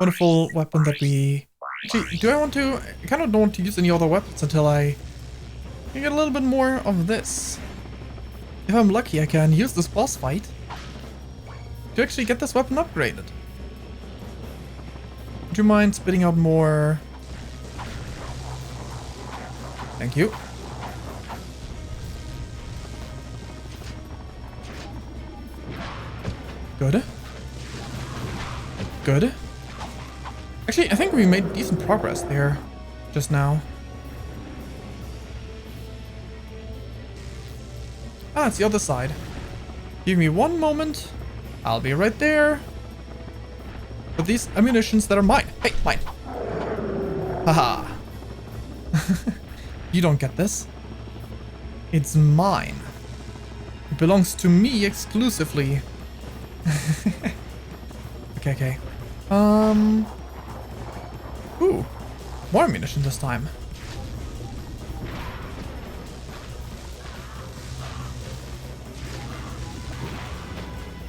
wonderful weapon that we... Actually, do I want to... I kind of don't want to use any other weapons until I can get a little bit more of this. If I'm lucky, I can use this boss fight to actually get this weapon upgraded. Would you mind spitting out more? Thank you. Good. Good. Actually, I think we made decent progress there just now. Ah, it's the other side. Give me one moment. I'll be right there. But these ammunitions that are mine. Hey, mine. Haha. You don't get this. It's mine. It belongs to me exclusively. Okay. Ooh. More ammunition this time.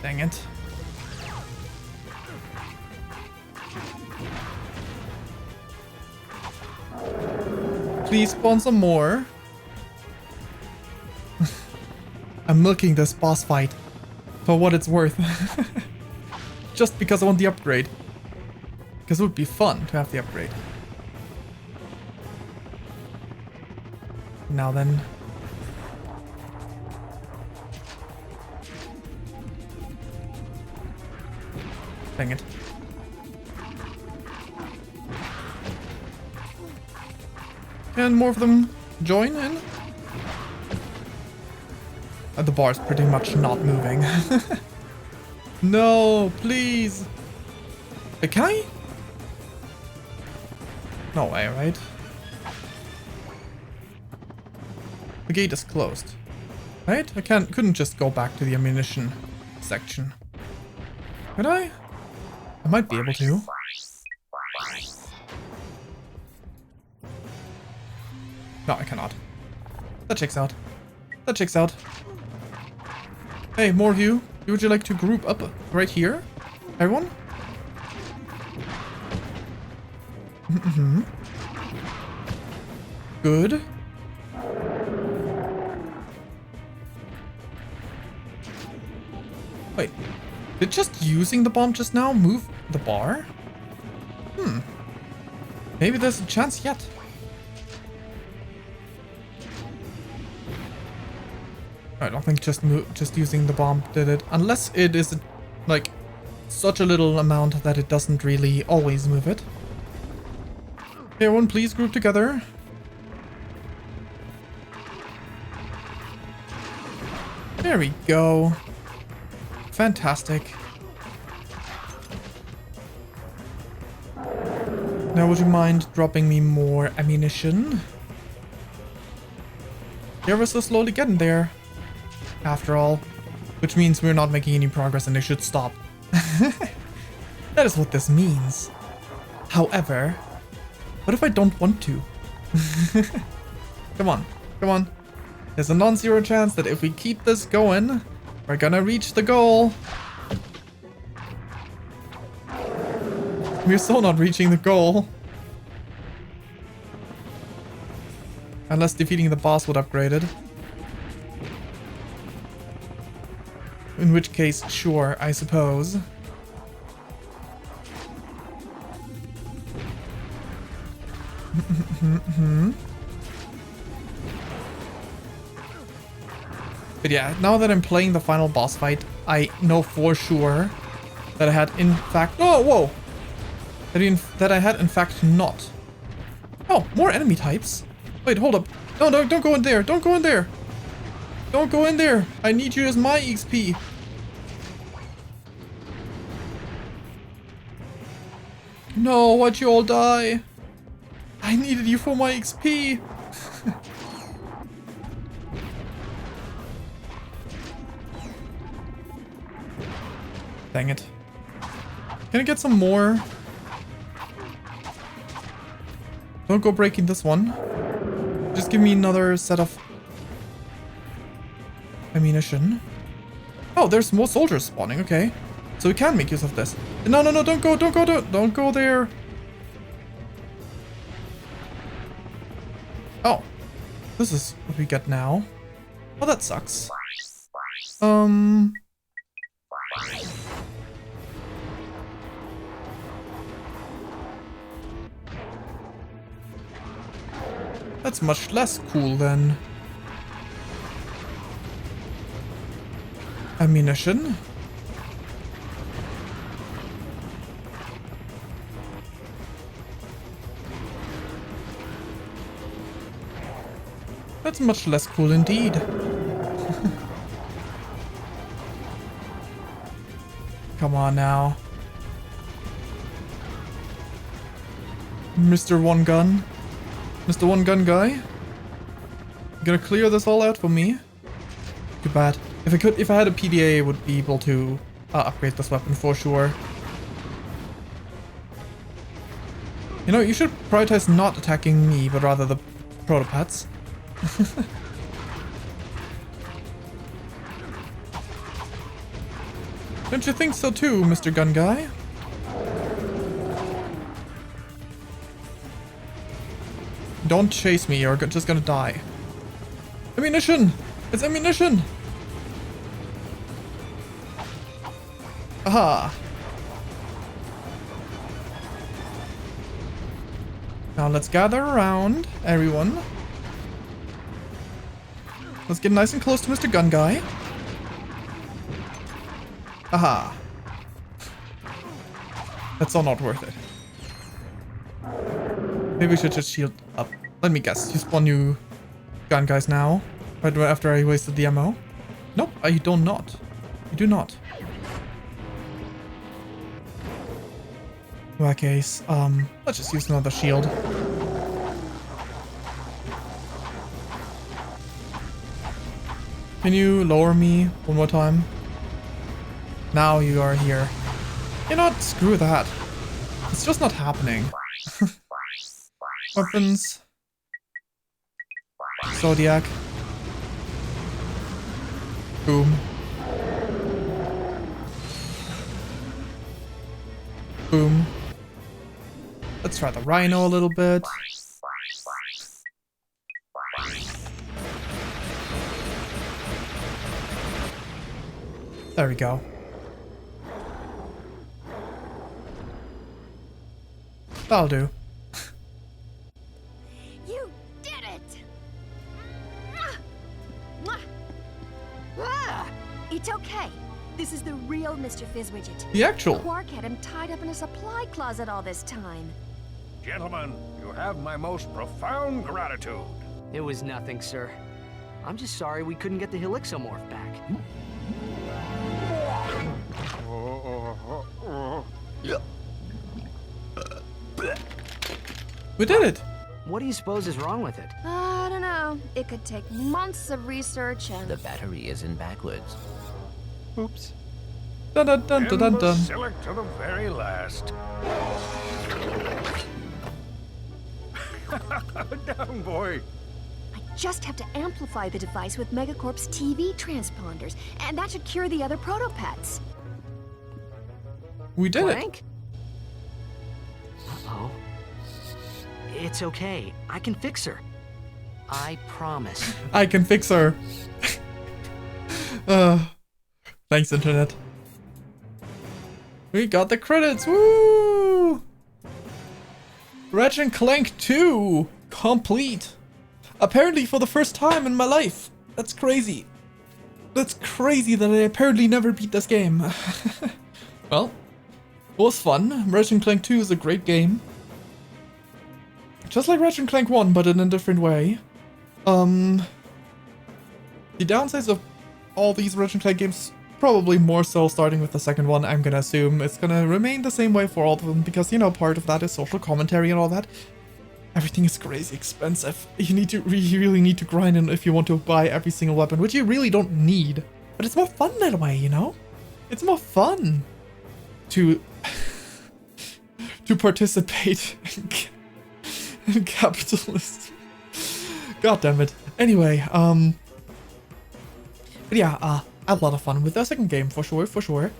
Dang it. Please spawn some more. I'm milking this boss fight for what it's worth. Just because I want the upgrade. Because it would be fun to have the upgrade. Now then. Dang it. Can more of them join in? The bar's pretty much not moving. No, please. Can I? No way, right? The gate is closed. Right? I couldn't just go back to the ammunition section. Could I? I might be able to. No, I cannot. That checks out. That checks out. Hey, more of you. Would you like to group up right here? Everyone? Good. Wait. Did just using the bomb just now move the bar? Maybe there's a chance yet. I don't think just using the bomb did it. Unless it is like such a little amount that it doesn't really always move it. Everyone, please group together. There we go. Fantastic. Now, would you mind dropping me more ammunition? You're ever so slowly getting there. After all. Which means we're not making any progress and they should stop. That is what this means. However, what if I don't want to? Come on, come on. There's a non-zero chance that if we keep this going, we're gonna reach the goal. We're still not reaching the goal. Unless defeating the boss would upgrade it. In which case, sure, I suppose. But yeah, now that I'm playing the final boss fight, I know for sure that I had in fact... Oh, whoa! That I had in fact not. Oh, more enemy types. Wait, hold up. No, no, don't go in there. Don't go in there. Don't go in there. I need you as my XP. No, why'd you all die? I needed you for my XP. Dang it. Can I get some more? Don't go breaking this one. Just give me another set of ammunition. Oh, there's more soldiers spawning. Okay. So we can make use of this. No, no, no, don't go there. Oh. This is what we get now. Oh, that sucks. That's much less cool than ammunition. That's much less cool indeed. Come on now. Mr. One Gun. Mr. One Gun guy. You gonna clear this all out for me? Too bad. If I had a PDA, I would be able to upgrade this weapon for sure. You know, you should prioritize not attacking me, but rather the protopets. Don't you think so too, Mr. Gun Guy? Don't chase me, you're just gonna die. Ammunition! It's ammunition! Aha! Now let's gather around, everyone. Let's get nice and close to Mr. Gun Guy. Aha. That's all not worth it. Maybe we should just shield up. Let me guess, you spawn new gun guys now? Right after I wasted the ammo? Nope, I do not. You do not. In that case, let's just use another shield. Can you lower me one more time? Now you are here. You know what? Screw that. It's just not happening. Weapons. Zodiac. Boom. Boom. Let's try the Rhino a little bit. There we go. That'll do. You did it! Ah, it's okay. This is the real Mr. Fizzwidget. The actual. Quark had him tied up in a supply closet all this time. Gentlemen, you have my most profound gratitude. It was nothing, sir. I'm just sorry we couldn't get the Helixomorph back. We did it! What do you suppose is wrong with it? I don't know. It could take months of research and... The battery is in backwards. Oops. Dun dun dun dun dun dun. Imbecilic to the very last. Down, boy. I just have to amplify the device with Megacorp's TV transponders, and that should cure the other protopets. We did it. Clank? It's okay. I can fix her. I promise. I can fix her. Thanks, internet. We got the credits. Woo! Ratchet Clank 2 complete. Apparently for the first time in my life. That's crazy. That's crazy that I apparently never beat this game. Well, it was fun. Ratchet Clank 2 is a great game. Just like Ratchet Clank 1, but in a different way. The downsides of all these Ratchet Clank games, probably more so starting with the second one, I'm gonna assume it's gonna remain the same way for all of them, because, you know, part of that is social commentary and all that. Everything is crazy expensive. You really need to grind in if you want to buy every single weapon, which you really don't need. But it's more fun that way, you know? It's more fun to to participate in capitalism. God damn it. Anyway, but yeah, I had a lot of fun with the second game, for sure.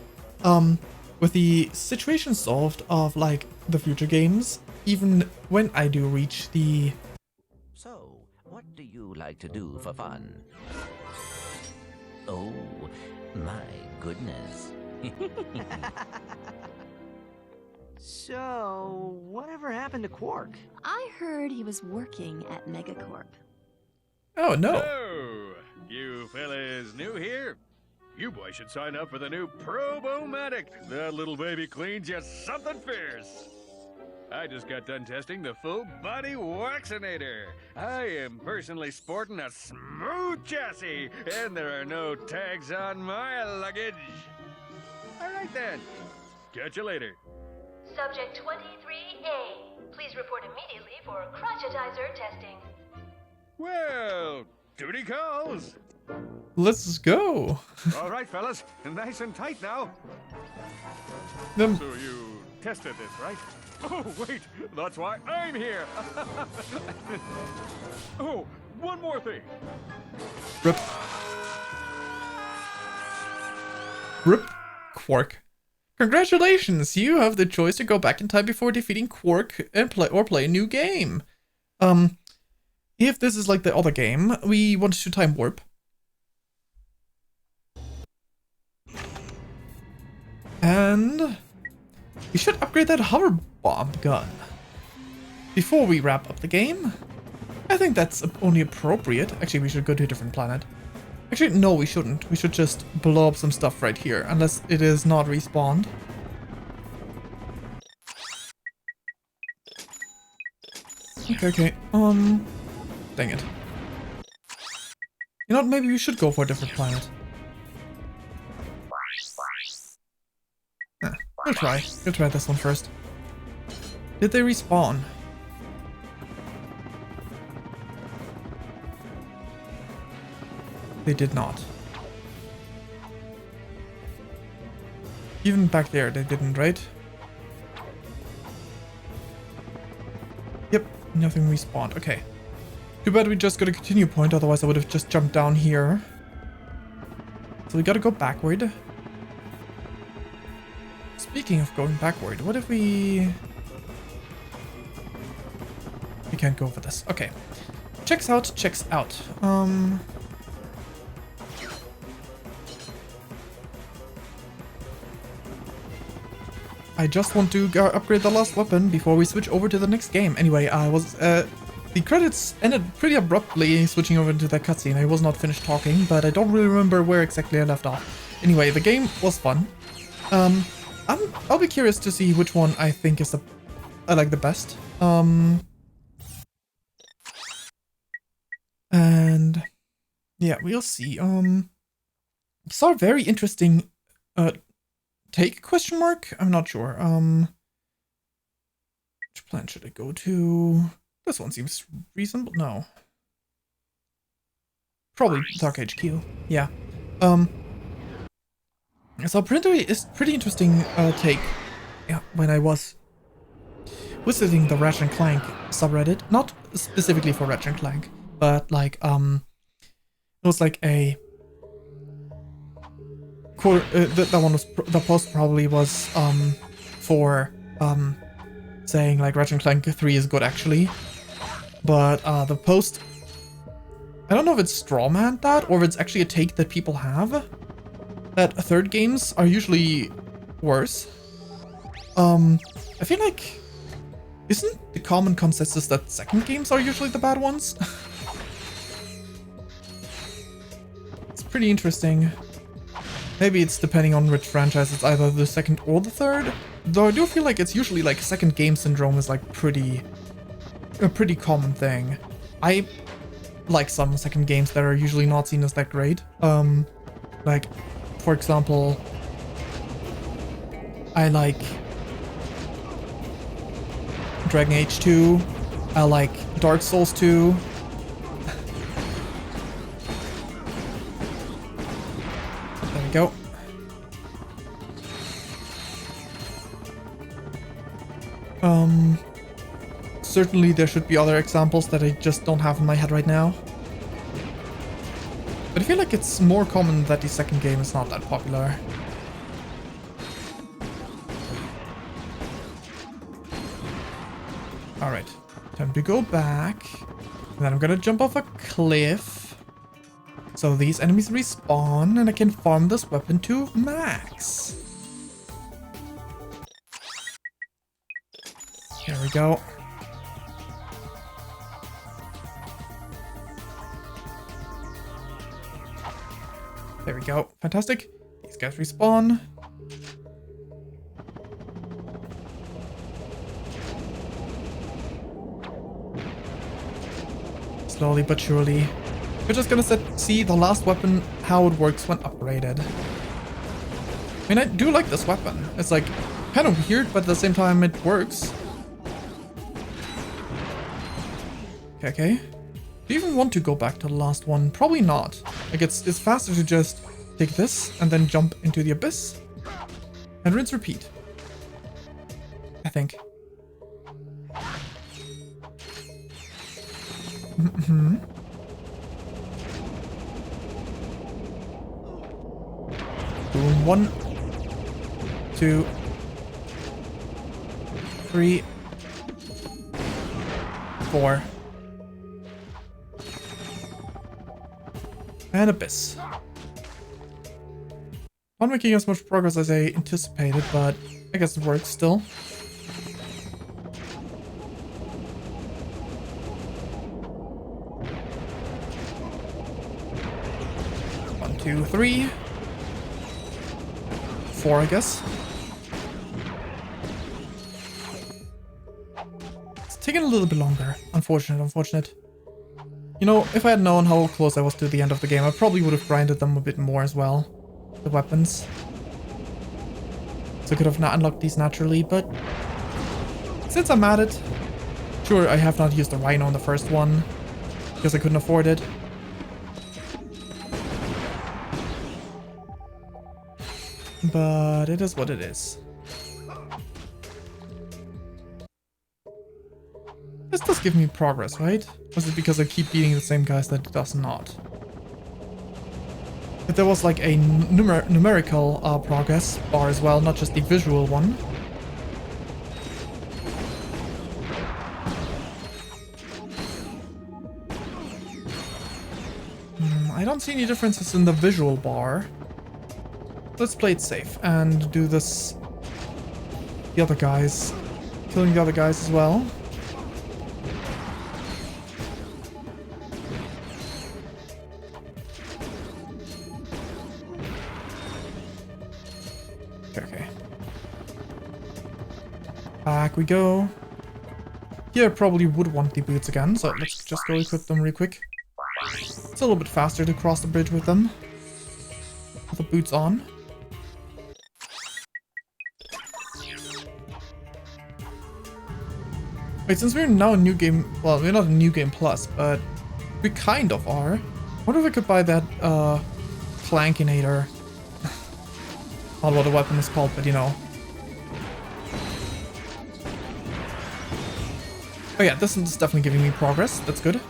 With the situation solved of, like, the future games, even when I do reach the... So, what do you like to do for fun? Oh, my goodness. So, whatever happened to Quark? I heard he was working at Megacorp. Oh, no. So, you fellas new here? You boys should sign up for the new Probomatic. That little baby cleans you something fierce. I just got done testing the full body waxinator. I am personally sporting a smooth chassis, and there are no tags on my luggage. All right then. Catch you later. Subject 23A. Please report immediately for crotchetizer testing. Well, duty calls. Let's go. All right, fellas, nice and tight now. Them- So you tested this, right? Oh, wait, that's why I'm here. Oh, one more thing. Rip. Rip Quark. Congratulations, you have the choice to go back in time before defeating Quark and play a new game. If this is like the other game, we want to time warp. And we should upgrade that hover bomb gun before we wrap up the game. I think that's only appropriate. Actually, we should go to a different planet. Actually, no, we shouldn't. We should just blow up some stuff right here, unless it is not respawned. Okay. Dang it. You know what, maybe we should go for a different planet. We'll try. We'll try this one first. Did they respawn? They did not. Even back there, they didn't, right? Yep, nothing respawned. Okay. Too bad we just got a continue point, otherwise I would have just jumped down here. So we gotta go backward. Speaking of going backward, what if we... We can't go for this. Okay. Checks out, checks out. I just want to upgrade the last weapon before we switch over to the next game. Anyway, the credits ended pretty abruptly switching over into that cutscene. I was not finished talking, but I don't really remember where exactly I left off. Anyway, the game was fun. I'll be curious to see which one I think is I like the best. And yeah, we'll see. Saw a very interesting take question mark? I'm not sure. Which planet should I go to? This one seems reasonable. No. Probably Dark HQ. Yeah. So pretty interesting take. Yeah, when I was visiting the Ratchet Clank subreddit, not specifically for Ratchet Clank, but like it was like a that one was the post probably was for saying like Ratchet Clank 3 is good actually, But the post, I don't know if it's strawman that or if it's actually a take that people have. That third games are usually worse. I feel like, isn't the common consensus that second games are usually the bad ones? It's pretty interesting. Maybe it's depending on which franchise, it's either the second or the third. Though I do feel like it's usually like second game syndrome is like a pretty common thing. I like some second games that are usually not seen as that great. Like, for example, I like Dragon Age 2, I like Dark Souls 2. There we go. Certainly there should be other examples that I just don't have in my head right now. But I feel like it's more common that the second game is not that popular. Alright, time to go back. And then I'm gonna jump off a cliff. So these enemies respawn and I can farm this weapon to max. There we go. There we go. Fantastic. These guys respawn. Slowly but surely. We're just gonna see the last weapon, how it works when upgraded. I mean, I do like this weapon. It's like kind of weird, but at the same time it works. Okay. Do you even want to go back to the last one? Probably not. Like, it's faster to just take this and then jump into the abyss. And rinse repeat. I think. Boom. 1, 2, 3, 4. And abyss. Not making as much progress as I anticipated, but I guess it works still. 1, 2, 3, 4, I guess. It's taking a little bit longer. Unfortunate. You know, if I had known how close I was to the end of the game, I probably would have grinded them a bit more as well. The weapons. So I could have not unlocked these naturally, but since I'm at it, sure, I have not used the Rhino in the first one because I couldn't afford it. But it is what it is. This does give me progress, right? Or is it because I keep beating the same guys that it does not? If there was like a numerical progress bar as well, not just the visual one. I don't see any differences in the visual bar. Let's play it safe and do this. The other guys. Killing the other guys as well. Okay. Back we go. Here I probably would want the boots again, so let's just go equip them real quick. It's a little bit faster to cross the bridge with them. With the boots on. Wait, since we're now a new game, well, we're not a new game plus, but we kind of are. I wonder if I could buy that, Clankinator. Not what the weapon is called, but you know. Oh yeah, this is definitely giving me progress. That's good.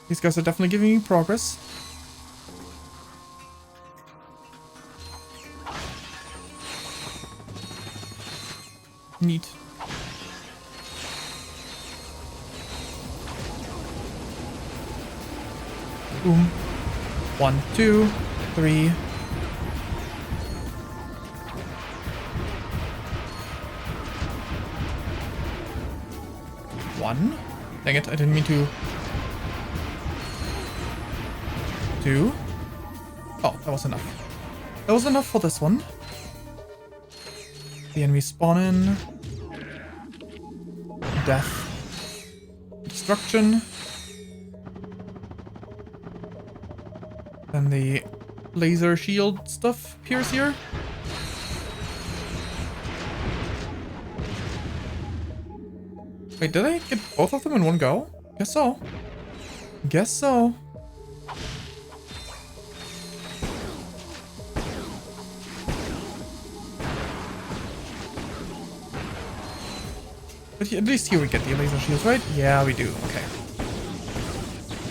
These guys are definitely giving me progress. Neat. Boom. 1, 2, 3. One. Dang it, I didn't mean to. 2. Oh, that was enough. That was enough for this one. The enemy spawn in. Death. Destruction. Then the laser shield stuff appears here. Wait, did I get both of them in one go? Guess so. Guess so. But at least here we get the laser shields, right? Yeah, we do. Okay.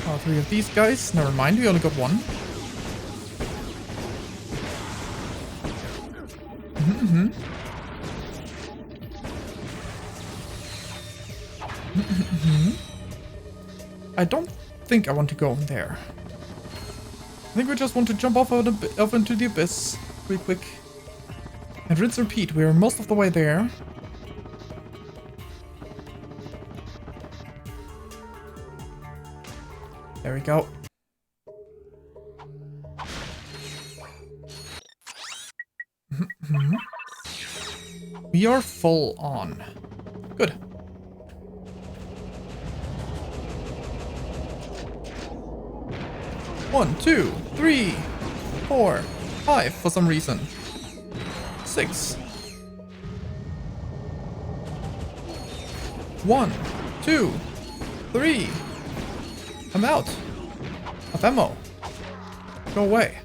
Oh, 3 of these guys. Never mind, we only got 1. I don't think I want to go in there. I think we just want to jump off into the abyss real quick. And rinse and repeat, we're most of the way there. There we go. We are full on. Good. One, 2, 3, 4, 5 for some reason. 6. 1, 2, 3. I'm out of ammo. Go away.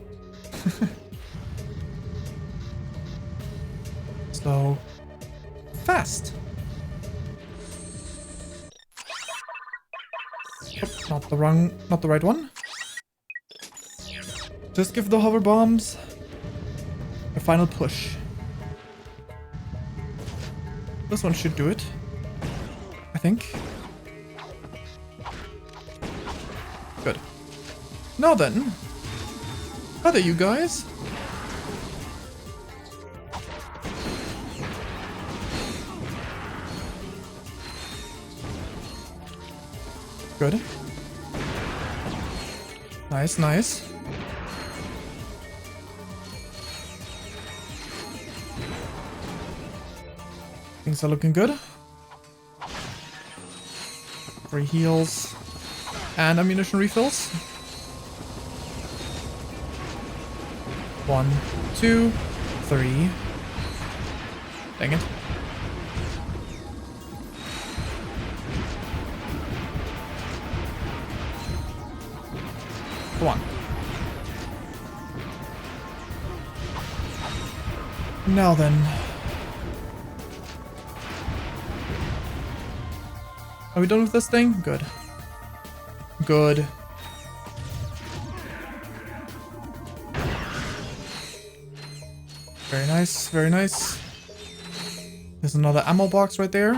So fast. Oh, not the right one. Just give the hover bombs a final push. This one should do it, I think. Good. Now then, hi there, you guys. Good. Nice, nice. Things are looking good. 3 heals and ammunition refills. 1, 2, 3. Dang it. Come on. Now then. Are we done with this thing? Good. Good. Very nice, very nice. There's another ammo box right there.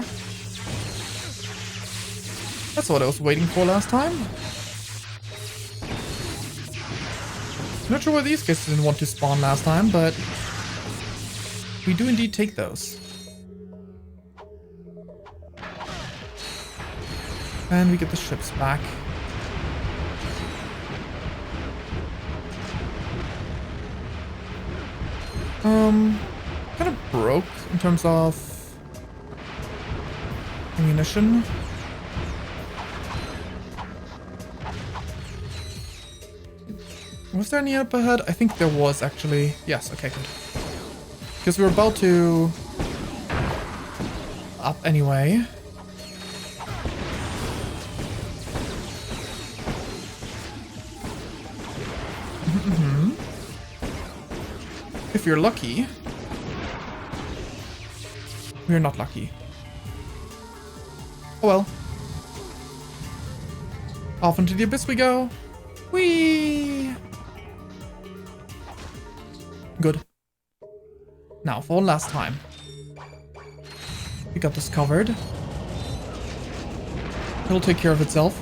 That's what I was waiting for last time. Not sure why these guys didn't want to spawn last time, but we do indeed take those. And we get the ships back. Kind of broke in terms of ammunition. Was there any up ahead? I think there was actually. Yes, okay, good. Because we were about to up anyway. If you're lucky. We're not lucky. Oh well. Off into the abyss we go. Whee! Good. Now for one last time. We got this covered. It'll take care of itself.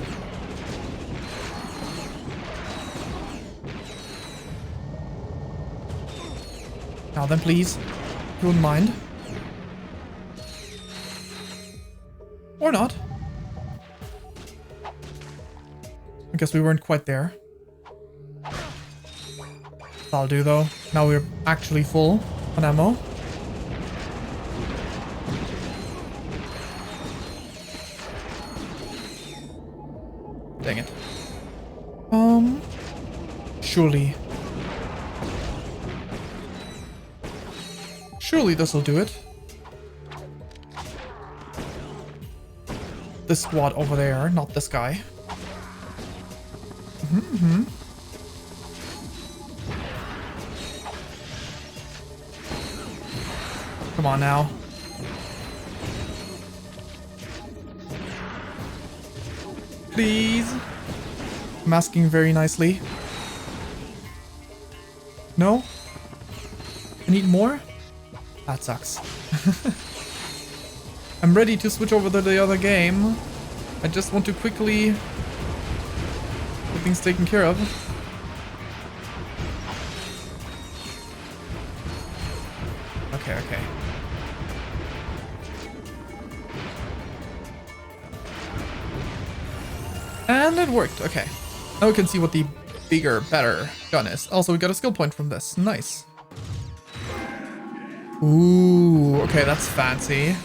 Now then, please. If you wouldn't mind. Or not. I guess we weren't quite there. That'll do though. Now we're actually full on ammo. Dang it. Surely. Surely this'll do it. This squad over there, not this guy. Come on now. Please. Masking very nicely. No? I need more? That sucks. I'm ready to switch over to the other game. I just want to quickly get things taken care of. Okay, okay. And it worked, okay. Now we can see what the bigger, better gun is. Also, we got a skill point from this. Nice. Ooh, okay, that's fancy.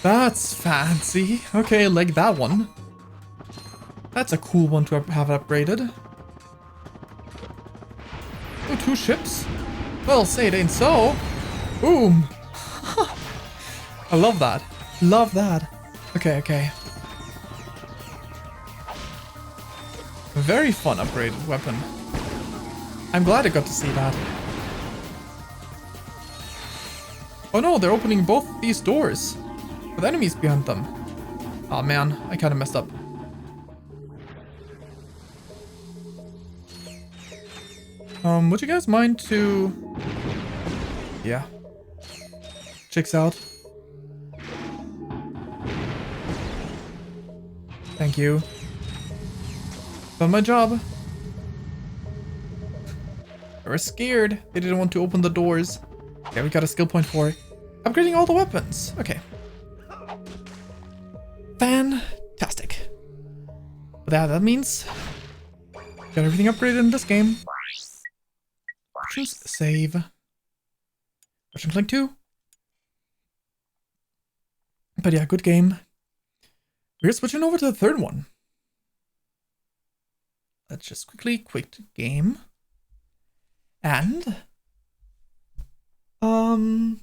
That's fancy. Okay, like that one. That's a cool one to have upgraded. Oh, 2 ships? Well, say it ain't so. Boom. I love that. Love that. Okay, okay. Very fun upgraded weapon. I'm glad I got to see that. Oh no, they're opening both these doors with enemies behind them. Oh man, I kind of messed up. Would you guys mind to... Yeah. Checks out. Thank you. Done my job. They were scared. They didn't want to open the doors. Okay, we got a skill point for upgrading all the weapons. Okay. Fantastic. But that means got everything upgraded in this game. Options, save. Ratchet Clank 2. But yeah, good game. We're switching over to the third one. Let's just quickly quit game. And oop.